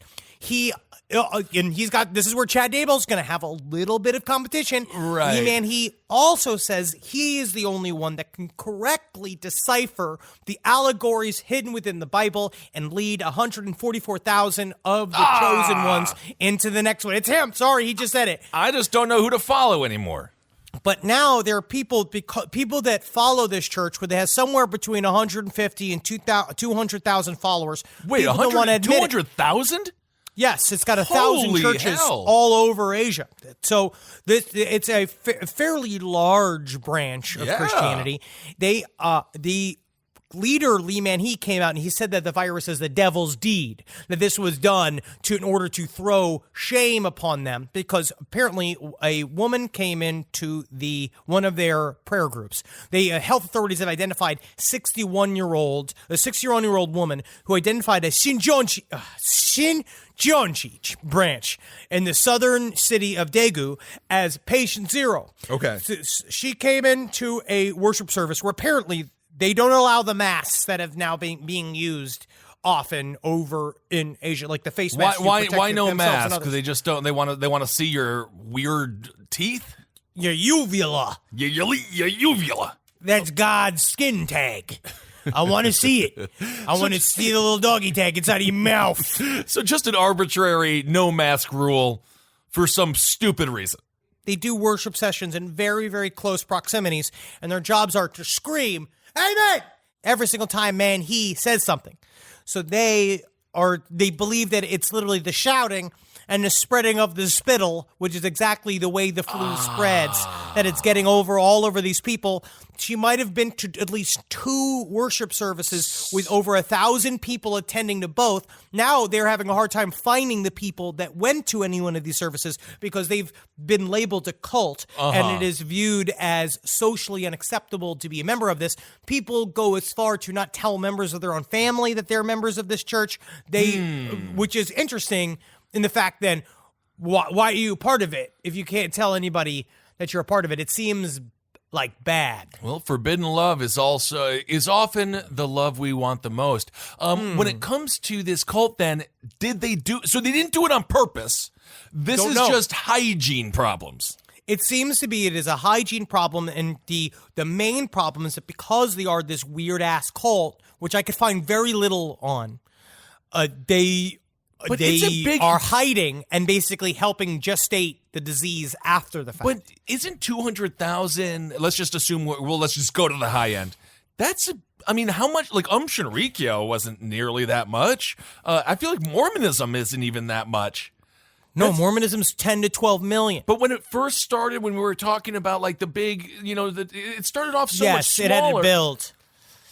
S4: And he's got, this is where Chad Dable's going to have a little bit of competition.
S3: Right.
S4: Lee Man-hee also says he is the only one that can correctly decipher the allegories hidden within the Bible and lead 144,000 of the chosen ones into the next one. It's him. Sorry, he just said it.
S3: I just don't know who to follow anymore.
S4: But now there are people that follow this church where they have somewhere between 150 and 200,000 followers.
S3: Wait, 200,000?
S4: Yes, it's got 1,000
S3: Holy
S4: churches
S3: hell.
S4: all over Asia. So it's a fairly large branch of Christianity. The leader, Lee Man-hee, came out and he said that the virus is the devil's deed, that this was done in order to throw shame upon them because apparently a woman came into one of their prayer groups. The health authorities have identified a 60-year-old woman who identified as Sinjeonji branch in the southern city of Daegu as patient zero.
S3: Okay.
S4: She came into a worship service where apparently they don't allow the masks that have now being used often over in Asia, like the face masks.
S3: Why no masks? Because they just don't. They want to see your weird teeth.
S4: Your uvula.
S3: Your uvula.
S4: That's God's skin tag. I want to see it. I want to see the little doggy tag inside of your mouth.
S3: So just an arbitrary no mask rule for some stupid reason.
S4: They do worship sessions in very, very close proximities, and their jobs are to scream, "Amen!" every single time he says something. So they believe that it's literally the shouting and the spreading of the spittle, which is exactly the way the flu spreads, that it's getting all over these people. She might have been to at least 2 worship services with over 1,000 people attending to both. Now they're having a hard time finding the people that went to any one of these services because they've been labeled a cult, and it is viewed as socially unacceptable to be a member of this. People go as far to not tell members of their own family that they're members of this church. Which is interesting in the fact then, why are you a part of it if you can't tell anybody that you're a part of it? It seems like bad.
S3: Well, forbidden love is often the love we want the most. When it comes to this cult, then they didn't do it on purpose. This is just hygiene problems.
S4: It seems to be it is a hygiene problem, and the main problem is that because they are this weird ass cult, which I could find very little on, they are hiding and basically helping gestate the disease after the fact.
S3: But isn't 200,000, let's just assume, let's just go to the high end. That's I mean, how much, like, Shinrikyo wasn't nearly that much. I feel like Mormonism isn't even that much.
S4: No, Mormonism's 10 to 12 million.
S3: But when it first started, when we were talking about, like, the big, it started off so much smaller.
S4: Yes, it had to build.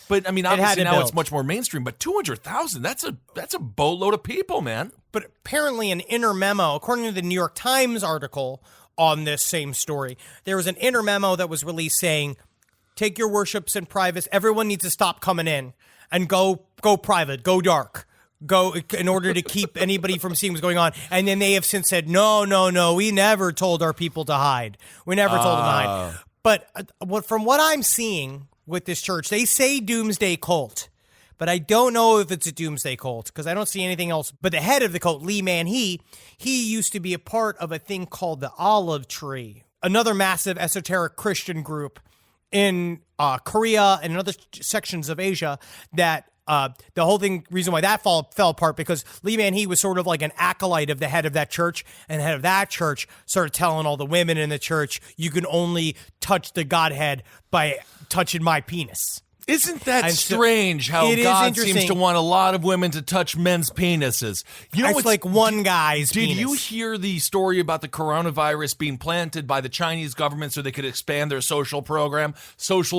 S3: But, I mean, obviously now it's much more mainstream. But 200,000, that's a boatload of people, man.
S4: But apparently an inner memo, according to the New York Times article on this same story, there was an inner memo that was released saying, take your worships in private. Everyone needs to stop coming in and go private, go dark, go in order to keep anybody from seeing what's going on. And then they have since said, no, we never told our people to hide. We never told them to hide. But from what I'm seeing with this church, they say doomsday cult. But I don't know if it's a doomsday cult because I don't see anything else. But the head of the cult, Lee Man-hee, he used to be a part of a thing called the Olive Tree, another massive esoteric Christian group in Korea and in other sections of Asia that the whole thing, reason why that fell apart, because Lee Man-hee was sort of like an acolyte of the head of that church, and the head of that church started telling all the women in the church, you can only touch the Godhead by touching my penis.
S3: Isn't that strange how God seems to want a lot of women to touch men's penises?
S4: It's like one guy's penis.
S3: Did you hear the story about the coronavirus being planted by the Chinese government so they could expand their social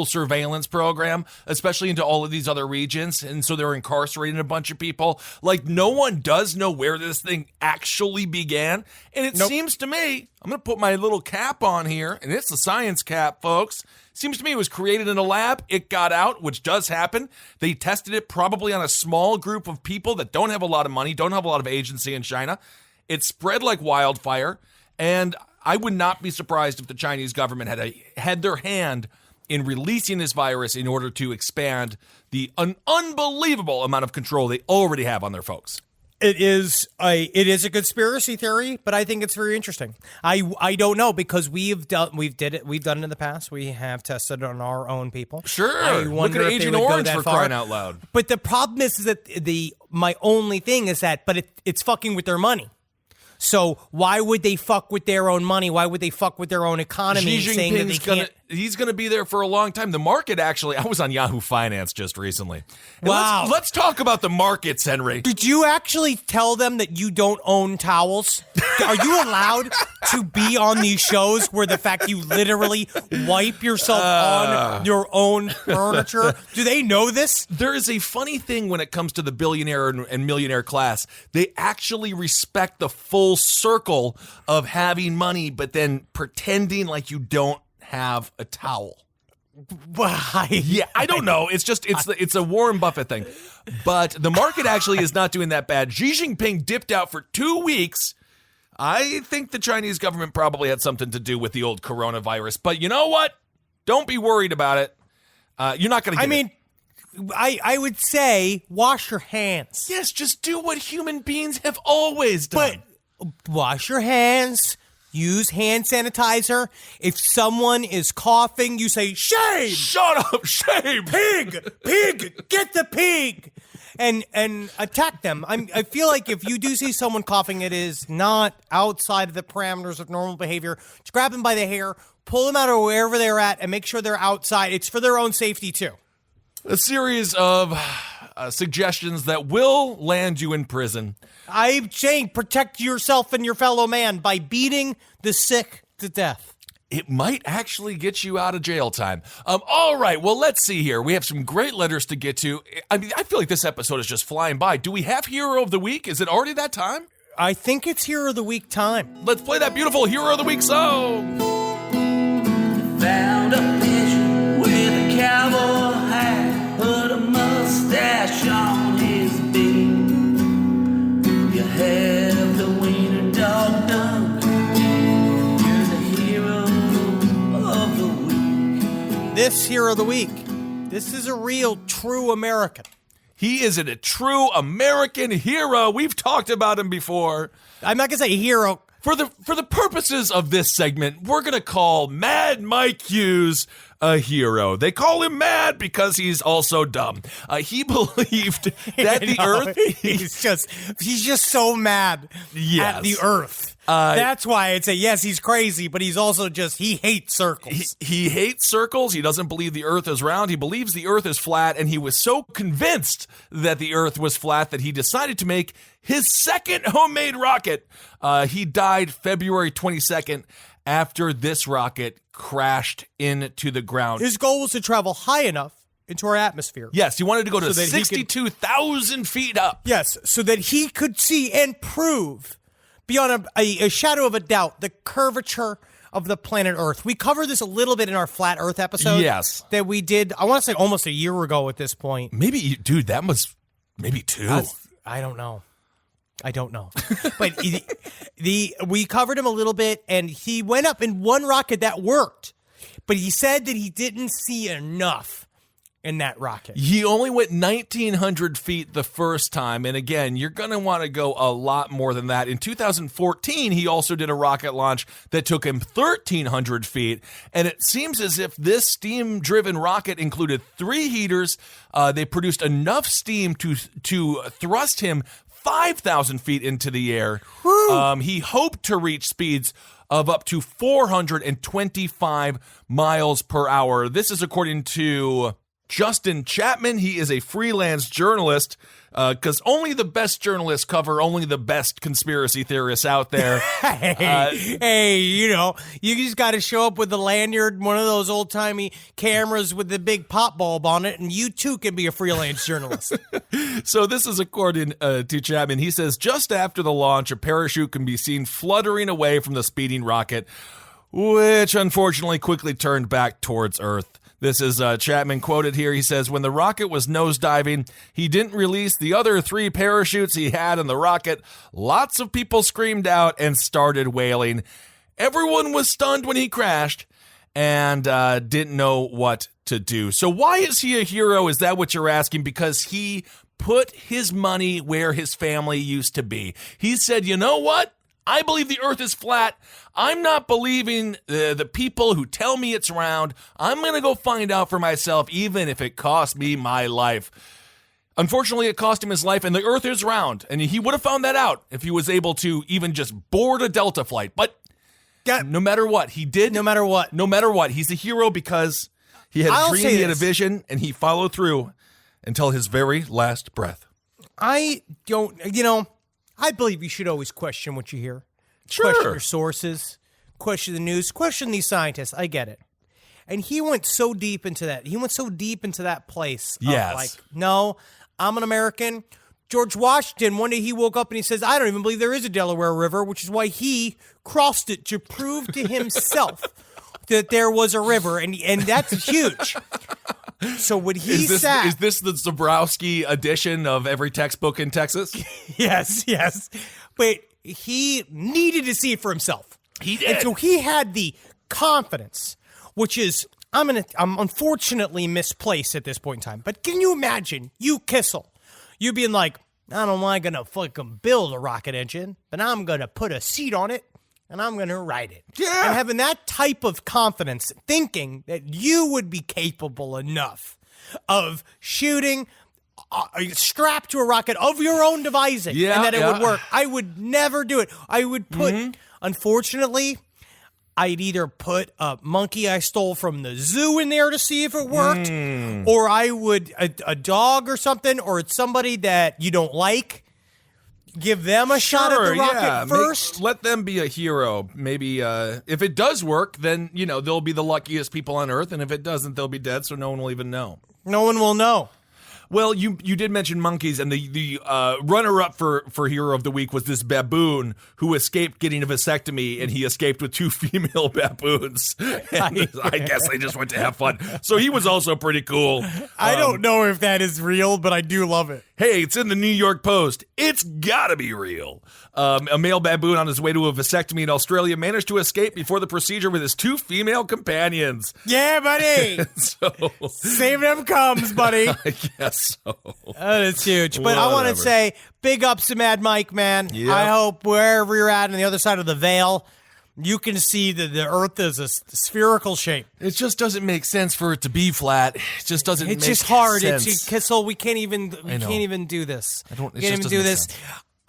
S3: surveillance program, especially into all of these other regions? And so they're incarcerating a bunch of people. Like, no one does know where this thing actually began. And it seems to me, I'm going to put my little cap on here, and it's a science cap, folks. Seems to me it was created in a lab. It got out, which does happen. They tested it probably on a small group of people that don't have a lot of money, don't have a lot of agency in China. It spread like wildfire, and I would not be surprised if the Chinese government had their hand in releasing this virus in order to expand the unbelievable amount of control they already have on their folks.
S4: It is a conspiracy theory, but I think it's very interesting. I don't know, because we've done it in the past. We have tested it on our own people.
S3: Sure. Look at Agent Orange for crying out loud.
S4: But the problem is that my only thing is that, it's fucking with their money. So why would they fuck with their own money? Why would they fuck with their own economy?
S3: Xi
S4: saying that they
S3: can't. He's going to be there for a long time. The market, actually, I was on Yahoo Finance just recently. And
S4: wow.
S3: Let's talk about the markets, Henry.
S4: Did you actually tell them that you don't own towels? Are you allowed to be on these shows where the fact you literally wipe yourself on your own furniture? Do they know this?
S3: There is a funny thing when it comes to the billionaire and millionaire class. They actually respect the full circle of having money, but then pretending like you don't have a towel.
S4: Why?
S3: Yeah, I don't know. It's a Warren Buffett thing. But the market actually is not doing that bad. Xi Jinping dipped out for 2 weeks. I think the Chinese government probably had something to do with the old coronavirus. But you know what? Don't be worried about it. You're not going to get it.
S4: I would say wash your hands.
S3: Yes, just do what human beings have always done.
S4: But wash your hands. Use hand sanitizer. If someone is coughing, you say, shame!
S3: Shut up, shame!
S4: Pig! Get the pig! And attack them. I feel like if you do see someone coughing, it is not outside of the parameters of normal behavior. Just grab them by the hair, pull them out of wherever they're at, and make sure they're outside. It's for their own safety, too.
S3: A series of suggestions that will land you in prison.
S4: I'm saying protect yourself and your fellow man by beating the sick to death.
S3: It might actually get you out of jail time. All right, well, let's see here. We have some great letters to get to. I mean, I feel like this episode is just flying by. Do we have Hero of the Week? Is it already that time?
S4: I think it's Hero of the Week time.
S3: Let's play that beautiful Hero of the Week song.
S6: Found a picture with a cowboy hat, put a mustache on his beard. You have the wiener dog dunk. You're the hero of the week.
S4: This Hero of the Week, this is a real, true American.
S3: He is a true American hero. We've talked about him before.
S4: I'm not going to say hero.
S3: For the purposes of this segment, we're going to call Mad Mike Hughes a hero. They call him mad because he's also dumb. He believed that the Earth...
S4: He's just so mad at the Earth. That's why I'd say, yes, he's crazy, but he's also he hates circles.
S3: He hates circles. He doesn't believe the Earth is round. He believes the Earth is flat, and he was so convinced that the Earth was flat that he decided to make his second homemade rocket. He died February 22nd after this rocket crashed into the ground.
S4: His goal was to travel high enough into our atmosphere.
S3: Yes, he wanted to go to
S4: So that he could-
S3: 62,000 feet up.
S4: Yes, so that he could see and prove beyond a shadow of a doubt the curvature of the planet Earth. We covered this a little bit in our Flat Earth episode.
S3: Yes.
S4: That we did, I want to say almost a year ago at this point.
S3: Maybe, dude, that was maybe 2.
S4: I don't know. But we covered him a little bit, and he went up in one rocket that worked. But he said that he didn't see enough in that rocket.
S3: He only went 1,900 feet the first time. And again, you're going to want to go a lot more than that. In 2014, he also did a rocket launch that took him 1,300 feet. And it seems as if this steam-driven rocket included 3 heaters. They produced enough steam to thrust him 5,000 feet into the air. He hoped to reach speeds of up to 425 miles per hour. This is according to Justin Chapman. He is a freelance journalist, because only the best journalists cover only the best conspiracy theorists out there.
S4: Hey, you just got to show up with the lanyard, one of those old-timey cameras with the big pop bulb on it, and you too can be a freelance journalist.
S3: So this is according to Chapman. He says, just after the launch, a parachute can be seen fluttering away from the speeding rocket, which unfortunately quickly turned back towards Earth. This is Chapman quoted here. He says, when the rocket was nosediving, he didn't release the other 3 parachutes he had in the rocket. Lots of people screamed out and started wailing. Everyone was stunned when he crashed and didn't know what to do. So why is he a hero? Is that what you're asking? Because he put his money where his family used to be. He said, you know what? I believe the Earth is flat. I'm not believing the people who tell me it's round. I'm going to go find out for myself, even if it costs me my life. Unfortunately, it cost him his life, and the Earth is round. And he would have found that out if he was able to even just board a Delta flight. But no matter what, he did.
S4: No matter what.
S3: He's a hero because he had a dream, he had a vision, and he followed through until his very last breath.
S4: I believe you should always question what you hear.
S3: Sure.
S4: Question your sources, question the news, question these scientists. I get it. And he went so deep into that. He went so deep into that place.
S3: Yes.
S4: No, I'm an American. George Washington, one day he woke up and he says, I don't even believe there is a Delaware River, which is why he crossed it to prove to himself that there was a river. And that's huge. So when he
S3: is this the Zabrowski edition of every textbook in Texas?
S4: Yes. But he needed to see it for himself.
S3: He did.
S4: And so he had the confidence, which is, I'm unfortunately misplaced at this point in time. But can you imagine, you Kissel, you being like, I don't want to fucking build a rocket engine, but I'm going to put a seat on it and I'm going to ride it.
S3: Yeah.
S4: And having that type of confidence, thinking that you would be capable enough of shooting strapped to a rocket of your own devising and that it would work. I would never do it. I would put, unfortunately, I'd either put a monkey I stole from the zoo in there to see if it worked, or I would, a dog or something, or it's somebody that you don't like, give them a shot at the rocket first.
S3: Let them be a hero. Maybe if it does work, then, they'll be the luckiest people on Earth, and if it doesn't, they'll be dead, so no one will even know.
S4: No one will know.
S3: Well, you did mention monkeys, and the runner-up for Hero of the Week was this baboon who escaped getting a vasectomy, and he escaped with 2 female baboons. And I guess they just went to have fun. So he was also pretty cool.
S4: I don't know if that is real, but I do love it.
S3: Hey, it's in the New York Post. It's gotta be real. A male baboon on his way to a vasectomy in Australia managed to escape before the procedure with his 2 female companions.
S4: Yeah, buddy. Save them cums, buddy.
S3: I guess so.
S4: That is huge. But I want to say big ups to Mad Mike, man.
S3: Yep.
S4: I hope wherever you're at on the other side of the veil, you can see that the Earth is a spherical shape.
S3: It just doesn't make sense for it to be flat. It just doesn't make sense.
S4: It's just hard. It's Kissel. We can't even do this.
S3: I don't.
S4: We can't even do this.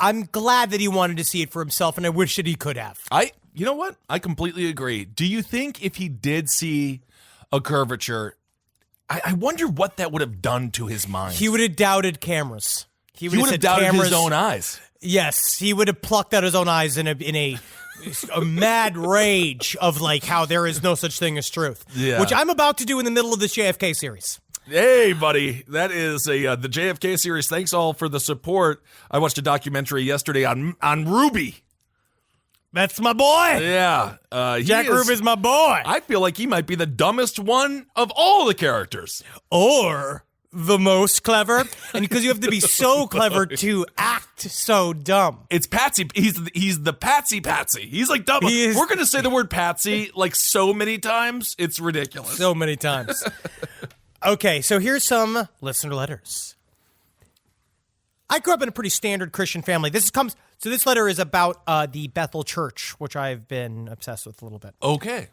S4: I'm glad that he wanted to see it for himself, and I wish that he could have.
S3: You know what? I completely agree. Do you think if he did see a curvature, I wonder what that would have done to his mind?
S4: He would have doubted cameras.
S3: He would have doubted his own eyes.
S4: Yes, he would have plucked out his own eyes in a mad rage of like how there is no such thing as truth.
S3: Yeah.
S4: Which I'm about to do in the middle of this JFK series.
S3: Hey, buddy. That is the JFK series. Thanks all for the support. I watched a documentary yesterday on Ruby.
S4: That's my boy.
S3: Yeah.
S4: Jack Ruby's my boy.
S3: I feel like he might be the dumbest one of all the characters.
S4: Or the most clever. And because you have to be so clever to act so dumb.
S3: It's Patsy. He's the Patsy. He's like dumb. We're going to say the word Patsy like so many times. It's ridiculous.
S4: So many times. Okay, so here's some listener letters. I grew up in a pretty standard Christian family. This letter is about the Bethel Church, which I've been obsessed with a little bit.
S3: Okay.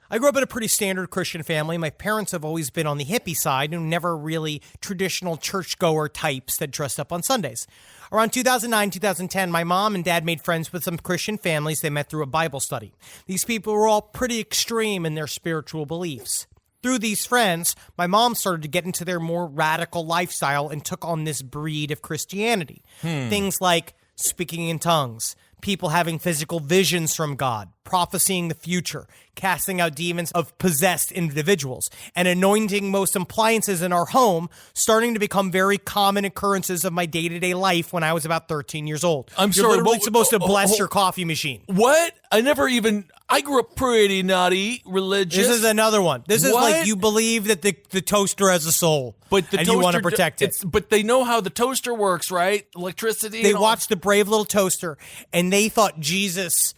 S4: I grew up in a pretty standard Christian family. My parents have always been on the hippie side and never really traditional churchgoer types that dressed up on Sundays. Around 2009, 2010, my mom and dad made friends with some Christian families they met through a Bible study. These people were all pretty extreme in their spiritual beliefs. Through these friends, my mom started to get into their more radical lifestyle and took on this breed of Christianity. Things like speaking in tongues, people having physical visions from God, prophesying the future, casting out demons of possessed individuals, and anointing most appliances in our home, starting to become very common occurrences of my day-to-day life when I was about 13 years old.
S3: I'm
S4: You're
S3: sorry,
S4: literally
S3: what-
S4: supposed to bless your coffee machine.
S3: What? I grew up pretty naughty, religious.
S4: This is another one. This is
S3: What?
S4: like you believe that the toaster has a soul,
S3: But the
S4: and
S3: toaster,
S4: you want to protect it.
S3: But they know how the toaster works, right? Electricity.
S4: They
S3: and all-
S4: watched the brave little toaster, and they thought Jesus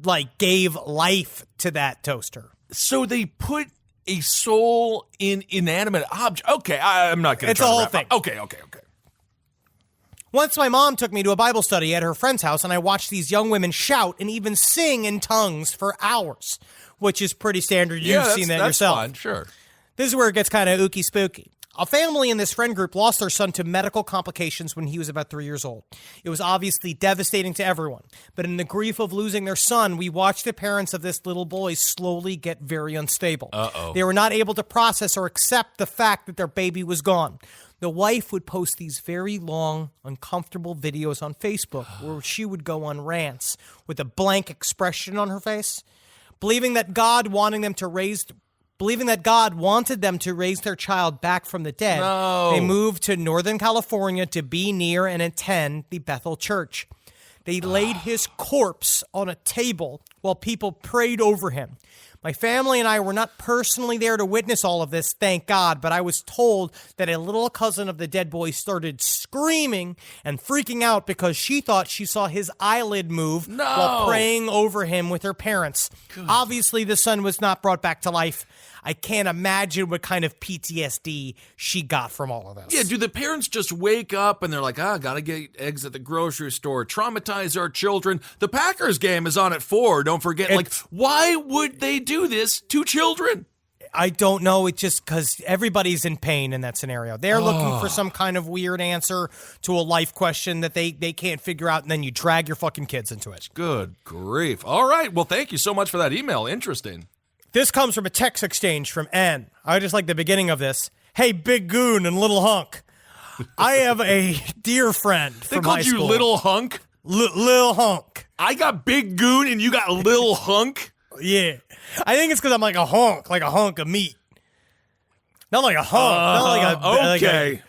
S4: like gave life to that toaster.
S3: So they put a soul in inanimate object. Okay, I'm not going to.
S4: It's a whole thing.
S3: Okay.
S4: Once my mom took me to a Bible study at her friend's house, and I watched these young women shout and even sing in tongues for hours, which is pretty standard. You've seen that
S3: that's
S4: yourself.
S3: Fine, sure.
S4: This is where it gets kind of ooky spooky. A family in this friend group lost their son to medical complications when he was about 3 years old. It was obviously devastating to everyone. But in the grief of losing their son, we watched the parents of this little boy slowly get very unstable.
S3: Uh-oh.
S4: They were not able to process or accept the fact that their baby was gone. The wife would post these very long, uncomfortable videos on Facebook where she would go on rants with a blank expression on her face, believing that God wanted them to raise their child back from the dead.
S3: No.
S4: They moved to Northern California to be near and attend the Bethel Church. They laid his corpse on a table while people prayed over him. My family and I were not personally there to witness all of this, thank God, but I was told that a little cousin of the dead boy started screaming and freaking out because she thought she saw his eyelid move while praying over him with her parents. Obviously, the son was not brought back to life. I can't imagine what kind of PTSD she got from all of this.
S3: Yeah, do the parents just wake up and they're like, gotta get eggs at the grocery store, traumatize our children. The Packers game is on at 4, don't forget. Why would they do this to children?
S4: I don't know. It's just because everybody's in pain in that scenario. They're looking for some kind of weird answer to a life question that they can't figure out, and then you drag your fucking kids into it.
S3: Good grief. All right, well, thank you so much for that email. Interesting.
S4: This comes from a text exchange from N. I just like the beginning of this. Hey, big goon and little hunk. I have a dear friend from high
S3: They
S4: school.
S3: called you little hunk?
S4: Lil hunk.
S3: I got big goon and you got little hunk?
S4: Yeah. I think it's because I'm like a hunk of meat. Not like a hunk. Not like a...
S3: Okay.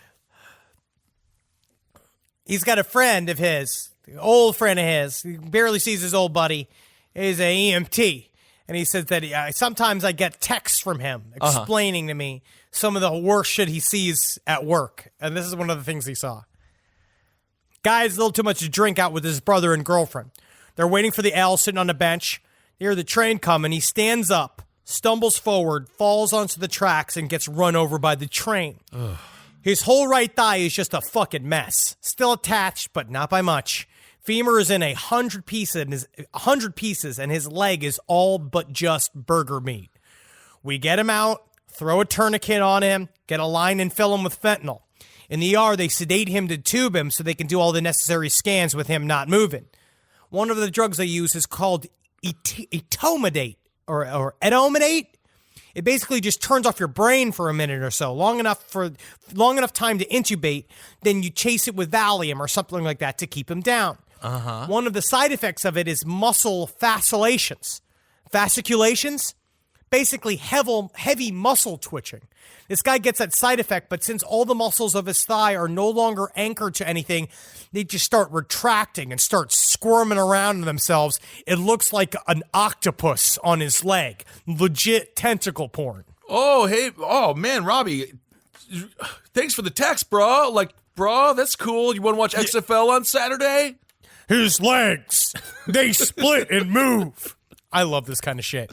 S4: He's got a friend of his, an old friend of his. He barely sees his old buddy. He's an EMT. And he says that sometimes I get texts from him explaining to me some of the worst shit he sees at work. And this is one of the things he saw. Guy's a little too much to drink out with his brother and girlfriend. They're waiting for the L sitting on a bench. They hear the train coming. He stands up, stumbles forward, falls onto the tracks, and gets run over by the train. Ugh. His whole right thigh is just a fucking mess. Still attached, but not by much. Femur is in 100 pieces, and his leg is all but just burger meat. We get him out, throw a tourniquet on him, get a line and fill him with fentanyl. In the ER, they sedate him to tube him so they can do all the necessary scans with him not moving. One of the drugs they use is called etomidate or etomidate. It basically just turns off your brain for a minute or so, long enough time to intubate. Then you chase it with Valium or something like that to keep him down. One of the side effects of it is muscle fasciculations. Fasciculations? Basically heavy muscle twitching. This guy gets that side effect, but since all the muscles of his thigh are no longer anchored to anything, they just start retracting and start squirming around themselves. It looks like an octopus on his leg. Legit tentacle porn.
S3: Oh, hey. Oh, man, Robbie. Thanks for the text, bro. Like, bro, that's cool. You want to watch XFL on Saturday?
S5: His legs, they split and move.
S4: I love this kind of shit.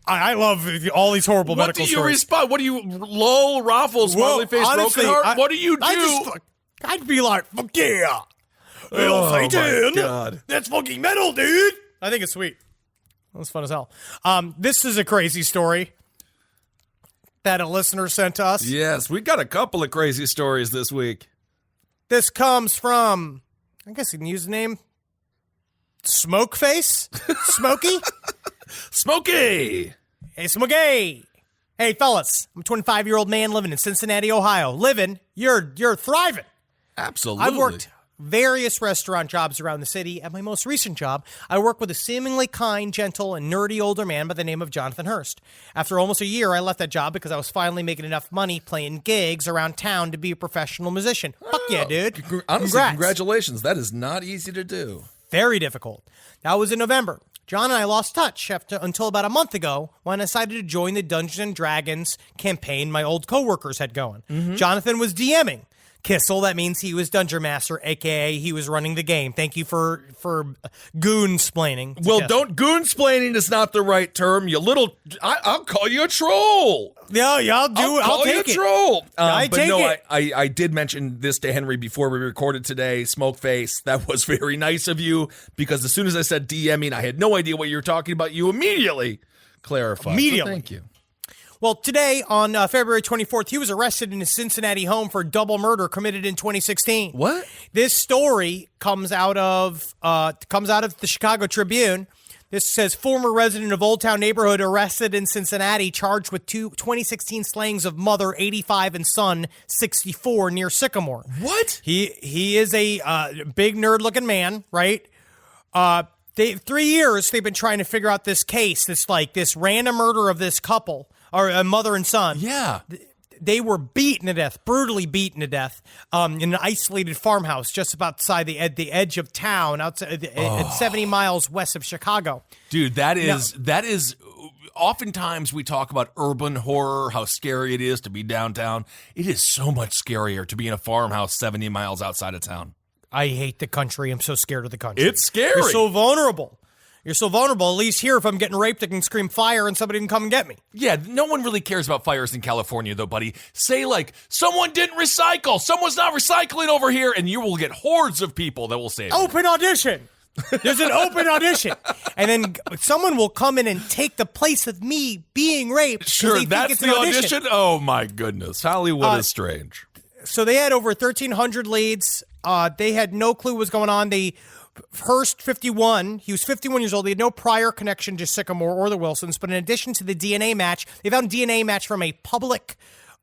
S5: I love all these horrible medical stories.
S3: What do you respond? What do you, lol, raffles, smiley face,
S5: honestly,
S3: broken heart? What do you do?
S5: I'd be like, fuck yeah.
S3: Oh, my
S5: Satan.
S3: God.
S5: That's fucking metal, dude.
S4: I think it's sweet. That's fun as hell. This is a crazy story that a listener sent to us.
S3: Yes, we got a couple of crazy stories this week.
S4: This comes from, I guess you can use the name, Smokeface? Smokey?
S3: Smokey!
S4: Hey, Smokey! Hey, fellas, I'm a 25-year-old man living in Cincinnati, Ohio. You're thriving.
S3: Absolutely.
S4: I've worked various restaurant jobs around the city. At my most recent job, I work with a seemingly kind, gentle, and nerdy older man by the name of Jonathan Hurst. After almost a year, I left that job because I was finally making enough money playing gigs around town to be a professional musician. Fuck yeah, dude.
S3: Honestly,
S4: Congrats.
S3: congratulations. That is not easy to do.
S4: Very difficult. That was in November. John and I lost touch until about a month ago when I decided to join the Dungeons & Dragons campaign my old coworkers had going. Jonathan was DMing. Kissel, that means he was Dungeon Master, a.k.a. he was running the game. Thank you for goon-splaining.
S3: Well, don't goon-splaining is not the right term. You little... I'll call you a troll.
S4: Yeah, I'll do it. I'll take it.
S3: Troll.
S4: I
S3: but
S4: take
S3: no,
S4: it.
S3: I did mention this to Henry before we recorded today. Smokeface, that was very nice of you, because as soon as I said DMing, I had no idea what you were talking about. You immediately clarified.
S4: Immediately.
S3: So thank you.
S4: Well, today, on February 24th, he was arrested in his Cincinnati home for double murder committed in 2016.
S3: What?
S4: This story comes out of the Chicago Tribune. This says, former resident of Old Town neighborhood arrested in Cincinnati, charged with 2016 slayings of mother, 85, and son, 64, near Sycamore.
S3: What?
S4: He is a big nerd-looking man, right? 3 years they've been trying to figure out this case, this random murder of this couple, or a mother and son.
S3: Yeah.
S4: They were beaten to death, brutally beaten to death, in an isolated farmhouse just outside the edge of town, outside at 70 miles west of Chicago.
S3: Dude, that is oftentimes we talk about urban horror, how scary it is to be downtown. It is so much scarier to be in a farmhouse 70 miles outside of town.
S4: I hate the country. I'm so scared of the country.
S3: It's scary.
S4: You're so vulnerable. You're so vulnerable. At least here, if I'm getting raped, I can scream fire and somebody can come and get me.
S3: Yeah, no one really cares about fires in California, though, buddy. Say, like, someone didn't recycle. Someone's not recycling over here, and you will get hordes of people that will save you.
S4: Open audition. There's an open audition. And then someone will come in and take the place of me being raped.
S3: Sure, that's the audition? Oh, my goodness. Hollywood is strange.
S4: So they had over 1,300 leads. They had no clue what was going on. Hurst, 51, he was 51 years old. He had no prior connection to Sycamore or the Wilsons, but in addition to the DNA match, they found DNA match from a public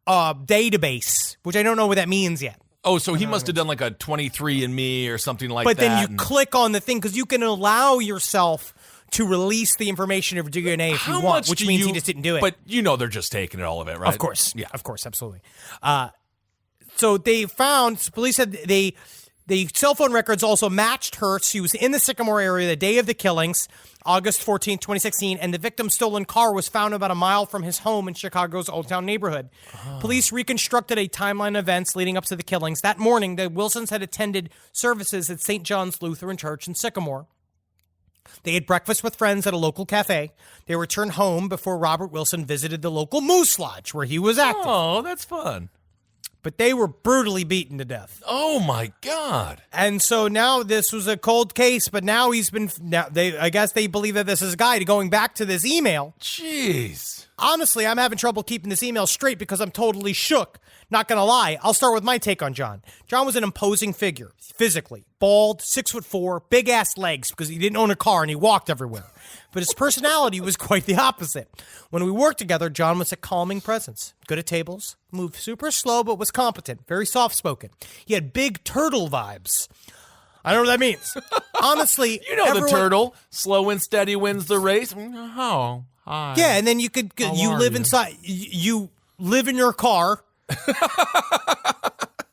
S4: database, which I don't know what that means yet.
S3: Oh, so he must have done like a 23andMe or something like
S4: but
S3: that.
S4: But then you click on the thing, because you can allow yourself to release the information of DNA if you want, which means he just didn't do it.
S3: But they're just taking all of it, right?
S4: Of course. Yeah. Of course, absolutely. So they found, police said the cell phone records also matched Hurst. He was in the Sycamore area the day of the killings, August 14th, 2016, and the victim's stolen car was found about a mile from his home in Chicago's Old Town neighborhood. Police reconstructed a timeline of events leading up to the killings. That morning, the Wilsons had attended services at St. John's Lutheran Church in Sycamore. They had breakfast with friends at a local cafe. They returned home before Robert Wilson visited the local Moose Lodge, where he was active.
S3: Oh, that's fun.
S4: But they were brutally beaten to death.
S3: Oh, my God.
S4: And so now this was a cold case, but now I guess they believe that this is a guy going back to this email.
S3: Jeez.
S4: Honestly, I'm having trouble keeping this email straight because I'm totally shook. Not gonna lie, I'll start with my take on John. John was an imposing figure, physically. Bald, 6'4", big-ass legs because he didn't own a car and he walked everywhere. But his personality was quite the opposite. When we worked together, John was a calming presence. Good at tables, moved super slow but was competent, very soft-spoken. He had big turtle vibes. I don't know what that means. Honestly,
S3: You know the turtle. Slow and steady wins the race. Oh, hi.
S4: Yeah, and then you live inside. You live in your car,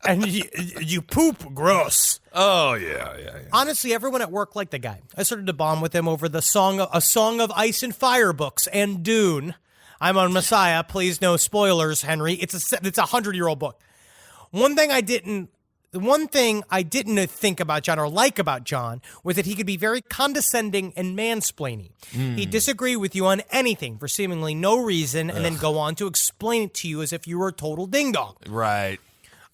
S4: and you poop gross.
S3: Oh, yeah.
S4: Honestly, everyone at work liked the guy. I started to bond with him over a song of Ice and Fire books and Dune. I'm on Messiah. Please no spoilers, Henry. It's a 100-year-old book. One thing I didn't think about John or like about John was that he could be very condescending and mansplaining. He'd disagree with you on anything for seemingly no reason and then go on to explain it to you as if you were a total ding-dong.
S3: Right.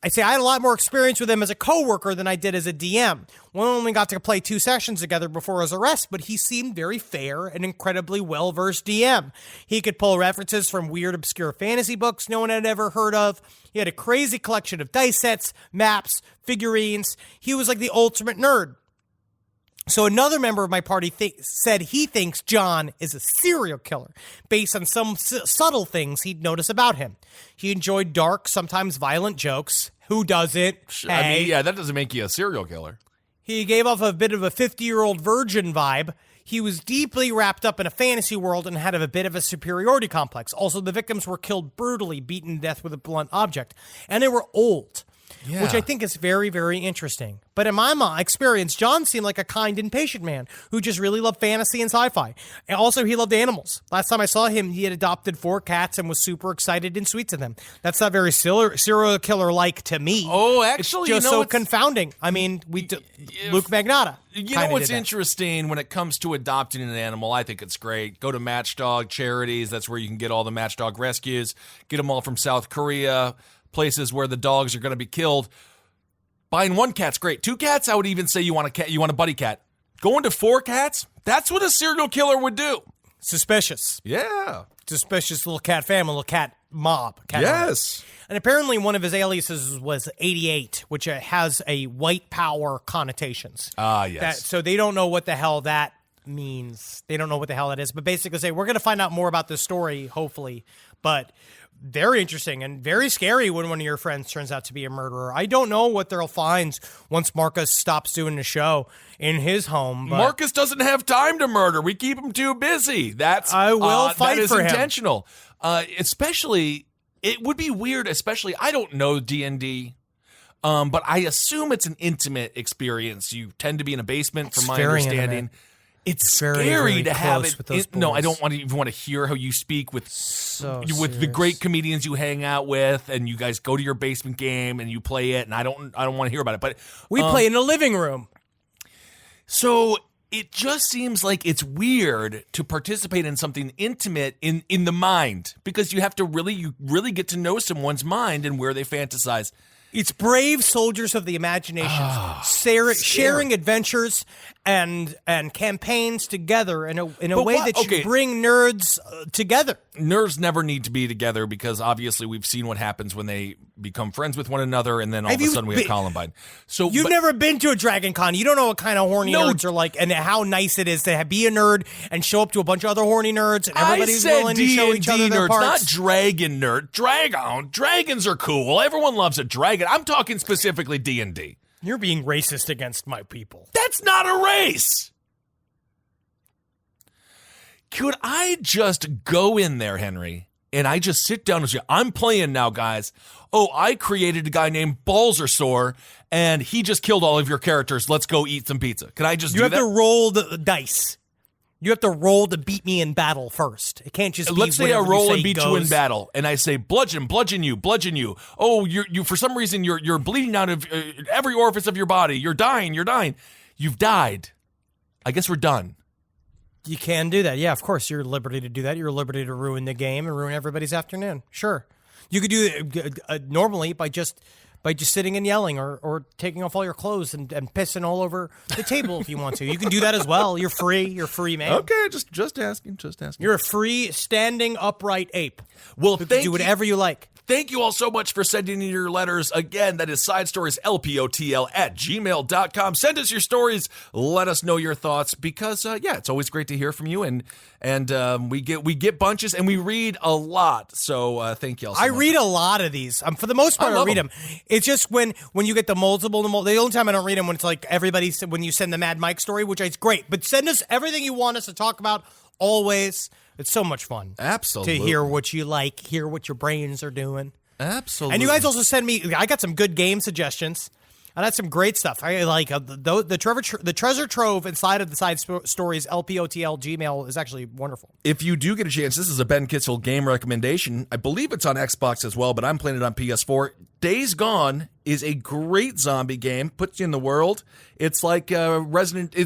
S4: I'd say I had a lot more experience with him as a coworker than I did as a DM. We only got to play 2 sessions together before his arrest, but he seemed very fair and incredibly well-versed DM. He could pull references from weird, obscure fantasy books no one had ever heard of. He had a crazy collection of dice sets, maps, figurines. He was like the ultimate nerd. So another member of my party said he thinks John is a serial killer based on some subtle things he'd notice about him. He enjoyed dark, sometimes violent jokes. Who doesn't?
S3: I
S4: Hey.
S3: mean, yeah, that doesn't make you a serial killer.
S4: He gave off a bit of a 50-year-old virgin vibe. He was deeply wrapped up in a fantasy world and had a bit of a superiority complex. Also, the victims were killed brutally, beaten to death with a blunt object. And they were old.
S3: Yeah.
S4: Which I think is very, very interesting. But in my experience, John seemed like a kind and patient man who just really loved fantasy and sci-fi. And also, he loved animals. Last time I saw him, he had adopted 4 cats and was super excited and sweet to them. That's not very serial killer-like to me.
S3: Oh, actually,
S4: it's just so confounding. I mean, Luke Magnotta.
S3: You know what's interesting when it comes to adopting an animal? I think it's great. Go to Matchdog Charities. That's where you can get all the Matchdog rescues. Get them all from South Korea. Places where the dogs are going to be killed. Buying 1 cat's great. 2 cats, I would even say you want a cat. You want a buddy cat. Going to 4 cats, that's what a serial killer would do.
S4: Suspicious.
S3: Yeah.
S4: Suspicious little cat family, little cat mob.
S3: Yes.
S4: And apparently one of his aliases was 88, which has a white power connotations.
S3: Ah, yes.
S4: So they don't know what the hell that means. They don't know what the hell that is. But basically say, we're going to find out more about this story, hopefully. But very interesting and very scary when one of your friends turns out to be a murderer. I don't know what they'll find once Marcus stops doing the show in his home. But
S3: Marcus doesn't have time to murder. We keep him too busy.
S4: I will fight
S3: that is
S4: for him.
S3: intentional. Especially, it would be weird, especially, I don't know D&D, but I assume it's an intimate experience. You tend to be in a basement, from my
S4: very
S3: understanding.
S4: intimate.
S3: It's
S4: Very,
S3: scary
S4: very
S3: to have
S4: close
S3: it.
S4: with those
S3: No, I
S4: boys.
S3: don't even want to hear how you speak with the
S4: serious.
S3: great comedians you hang out with, and you guys go to your basement game and you play it. And I don't want to hear about it. But
S4: We play in the living room.
S3: so it just seems like it's weird to participate in something intimate in the mind, because you have to really get to know someone's mind and where they fantasize.
S4: It's brave soldiers of the imagination, sharing adventures and campaigns together in a way that should bring nerds together.
S3: Nerds never need to be together, because obviously we've seen what happens when they become friends with one another, and then all of a sudden we have Columbine. So
S4: You've never been to a Dragon Con. You don't know what kind of horny nerds are like, and how nice it is to be a nerd and show up to a bunch of other horny nerds, and everybody's willing to show each other their
S3: nerds,
S4: parts.
S3: not dragon nerd. Dragons are cool. Everyone loves a dragon. I'm talking specifically D&D.
S4: You're being racist against my people.
S3: That's not a race. Could I just go in there, Henry, and I just sit down and say, I'm playing now, guys. Oh, I created a guy named Balls Are Sore, and he just killed all of your characters. Let's go eat some pizza. Can I just do that?
S4: You have to roll the dice. You have to roll to beat me in battle first. It can't just be
S3: Let's say I
S4: whatever
S3: roll
S4: you
S3: and beat you in battle, and I say bludgeon you. Oh, you for some reason you're bleeding out of every orifice of your body. You're dying. You've died. I guess we're done.
S4: You can do that. Yeah, of course. You're at liberty to do that. You're at liberty to ruin the game and ruin everybody's afternoon. Sure. You could do it normally by just by just sitting and yelling or taking off all your clothes and pissing all over the table if you want to. You can do that as well. You're free. You're free, man.
S3: Okay, just asking.
S4: You're a free, standing, upright ape.
S3: Well,
S4: You can do whatever you like.
S3: Thank you all so much for sending in your letters. Again, that is sidestorieslpotl@gmail.com. Send us your stories. Let us know your thoughts because, it's always great to hear from you. And we get bunches and we read a lot. So thank you all so much.
S4: I read a lot of these. For the most part, I read them. It's just when you get the multiple, the only time I don't read them when it's like when you send the Mad Mike story, which is great. But send us everything you want us to talk about always. It's so much fun.
S3: Absolutely.
S4: To hear what you like, hear what your brains are doing.
S3: Absolutely.
S4: And you guys also send me, I got some good game suggestions. I had some great stuff. I like the treasure trove inside of the Side Stories LPOTL Gmail is actually wonderful.
S3: If you do get a chance, this is a Ben Kitzel game recommendation. I believe it's on Xbox as well, but I'm playing it on PS4. Days Gone is a great zombie game. Puts you in the world. It's like Resident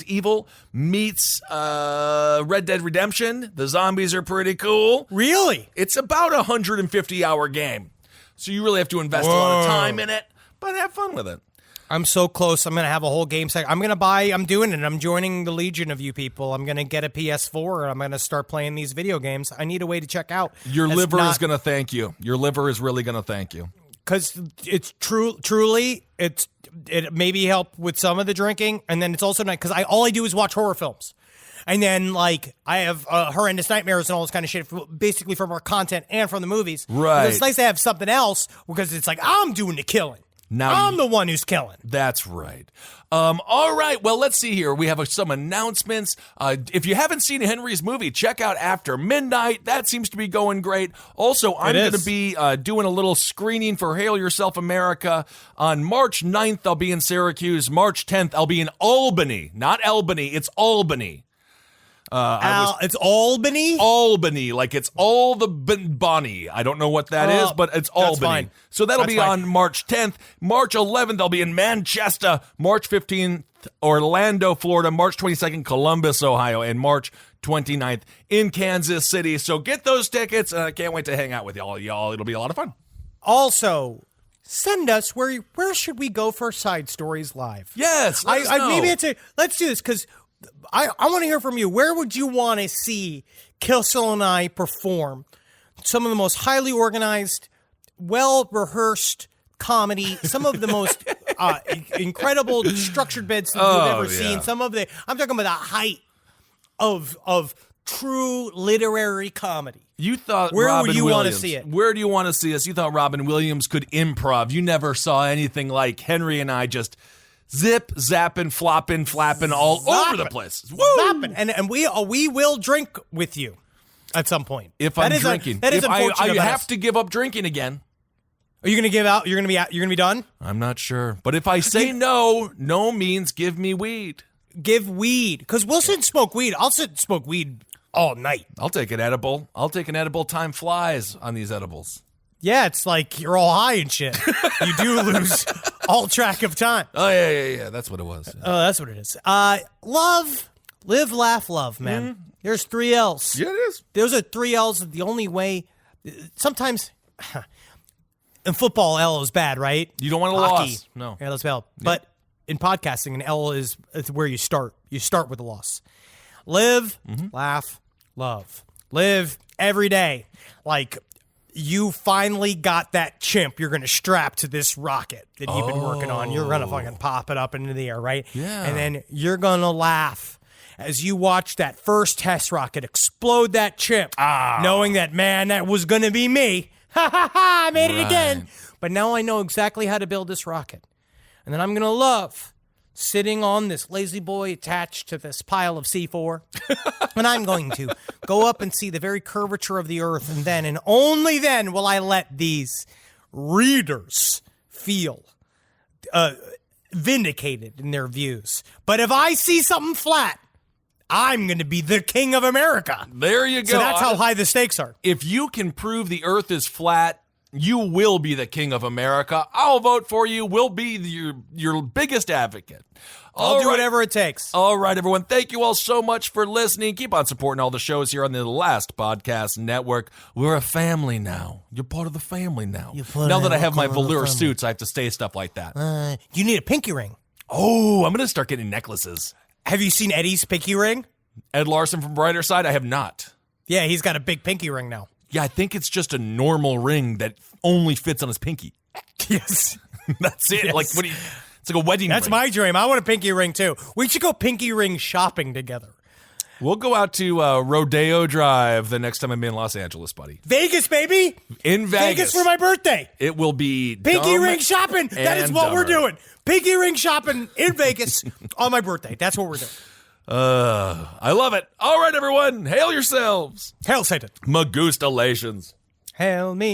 S3: Evil meets Red Dead Redemption. The zombies are pretty cool.
S4: Really?
S3: It's about a 150-hour game, so you really have to invest a lot of time in it. But have fun with it.
S4: I'm so close. I'm going to have a whole game set. I'm doing it. I'm joining the legion of you people. I'm going to get a PS4. I'm going to start playing these video games. I need a way to check out.
S3: Your liver is going to thank you. Your liver is really going to thank you.
S4: Because it's truly, it maybe help with some of the drinking. And then it's also nice because all I do is watch horror films. And then, like, I have horrendous nightmares and all this kind of shit, basically from our content and from the movies.
S3: Right.
S4: But it's nice to have something else because it's like, I'm doing the killing. Now I'm the one who's killing.
S3: That's right. All right. Well, let's see here. We have some announcements. If you haven't seen Henry's movie, check out After Midnight. That seems to be going great. Also, I'm going to be doing a little screening for Hail Yourself America. On March 9th, I'll be in Syracuse. March 10th, I'll be in Albany. Not Albany. It's Albany.
S4: It's Albany?
S3: Albany, like it's all the Bonnie. I don't know what that is, but it's Albany.
S4: Fine.
S3: So that'll be on March 10th. March 11th, I'll be in Manchester. March 15th, Orlando, Florida. March 22nd, Columbus, Ohio. And March 29th in Kansas City. So get those tickets. I can't wait to hang out with y'all. It'll be a lot of fun.
S4: Also, send us where should we go for Side Stories Live?
S3: Yes, let us know.
S4: Maybe let's do this because I want to hear from you. Where would you want to see Kilsel and I perform some of the most highly organized, well-rehearsed comedy, some of the most incredible structured bits that you've ever seen. I'm talking about the height of true literary comedy.
S3: You thought
S4: where
S3: Robin
S4: would you
S3: Williams,
S4: want to see it?
S3: Where do you want to see us? You thought Robin Williams could improv. You never saw anything like Henry and I just zip, zapping, flopping, flapping all over the place. Woo!
S4: Zapping. And we will drink with you at some point.
S3: If I'm drinking.
S4: That is unfortunate.
S3: I have to give up drinking again.
S4: Are you going to give out? You're going to be done?
S3: I'm not sure. But if I say no means give me weed.
S4: Give weed. Because we'll sit and smoke weed. I'll sit and smoke weed all night.
S3: I'll take an edible. Time flies on these edibles.
S4: Yeah, it's like you're all high and shit. You do lose all track of time.
S3: Oh, yeah. That's what it was. Yeah.
S4: Oh, that's what it is. Love, live, laugh, love, man. Mm-hmm. There's 3 L's.
S3: Yeah, it is.
S4: Those are 3 L's. The only way. Sometimes in football, L is bad, right?
S3: You don't want a loss. No.
S4: Yeah, that's bad. Yeah. But in podcasting, an L is where you start. You start with a loss. Live, laugh, love. Live every day. Like, you finally got that chimp you're going to strap to this rocket that you've been working on. You're going to fucking pop it up into the air, right?
S3: Yeah.
S4: And then you're going to laugh as you watch that first test rocket explode that chimp, knowing that, man, that was going to be me. Ha, ha, ha, I made it again. But now I know exactly how to build this rocket. And then I'm going to love sitting on this lazy boy attached to this pile of C4. And I'm going to go up and see the very curvature of the earth. And then, and only then, will I let these readers feel vindicated in their views. But if I see something flat, I'm going to be the king of America.
S3: There you go.
S4: So that's how high the stakes are.
S3: If you can prove the earth is flat, You will be the king of America. I'll vote for you. We'll be your biggest advocate.
S4: I'll do whatever it takes.
S3: All right, everyone. Thank you all so much for listening. Keep on supporting all the shows here on the Last Podcast Network. We're a family now. You're part of the family now. Now that I have my velour suits, I have to say stuff like that.
S4: You need a pinky ring.
S3: Oh, I'm going to start getting necklaces.
S4: Have you seen Eddie's pinky ring?
S3: Ed Larson from Brighter Side? I have not.
S4: Yeah, he's got a big pinky ring now.
S3: Yeah, I think it's just a normal ring that only fits on his pinky.
S4: Yes.
S3: That's it.
S4: Yes.
S3: Like, it's like a wedding
S4: That's
S3: ring.
S4: my dream. I want a pinky ring, too. We should go pinky ring shopping together.
S3: We'll go out to Rodeo Drive the next time I'm in Los Angeles, buddy.
S4: Vegas, baby.
S3: In Vegas.
S4: Vegas for my birthday.
S3: It will be
S4: Pinky ring shopping. That is what we're
S3: dumber.
S4: doing. Pinky ring shopping in Vegas on my birthday. That's what we're doing.
S3: I love it. All right, everyone. Hail yourselves.
S4: Hail Satan.
S3: Magustalations.
S4: Hail me.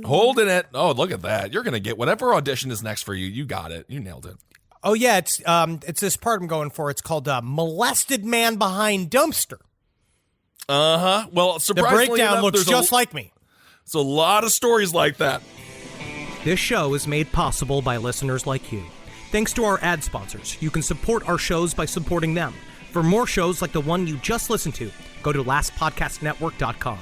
S3: Holding it. Oh, look at that. You're going to get whatever audition is next for you. You got it. You nailed it.
S4: Oh, yeah. It's this part I'm going for. It's called Molested Man Behind Dumpster.
S3: Uh-huh. Well,
S4: The
S3: surprisingly
S4: breakdown
S3: enough,
S4: looks
S3: there's
S4: just like me.
S3: It's a lot of stories like that.
S7: This show is made possible by listeners like you. Thanks to our ad sponsors, you can support our shows by supporting them. For more shows like the one you just listened to, go to lastpodcastnetwork.com.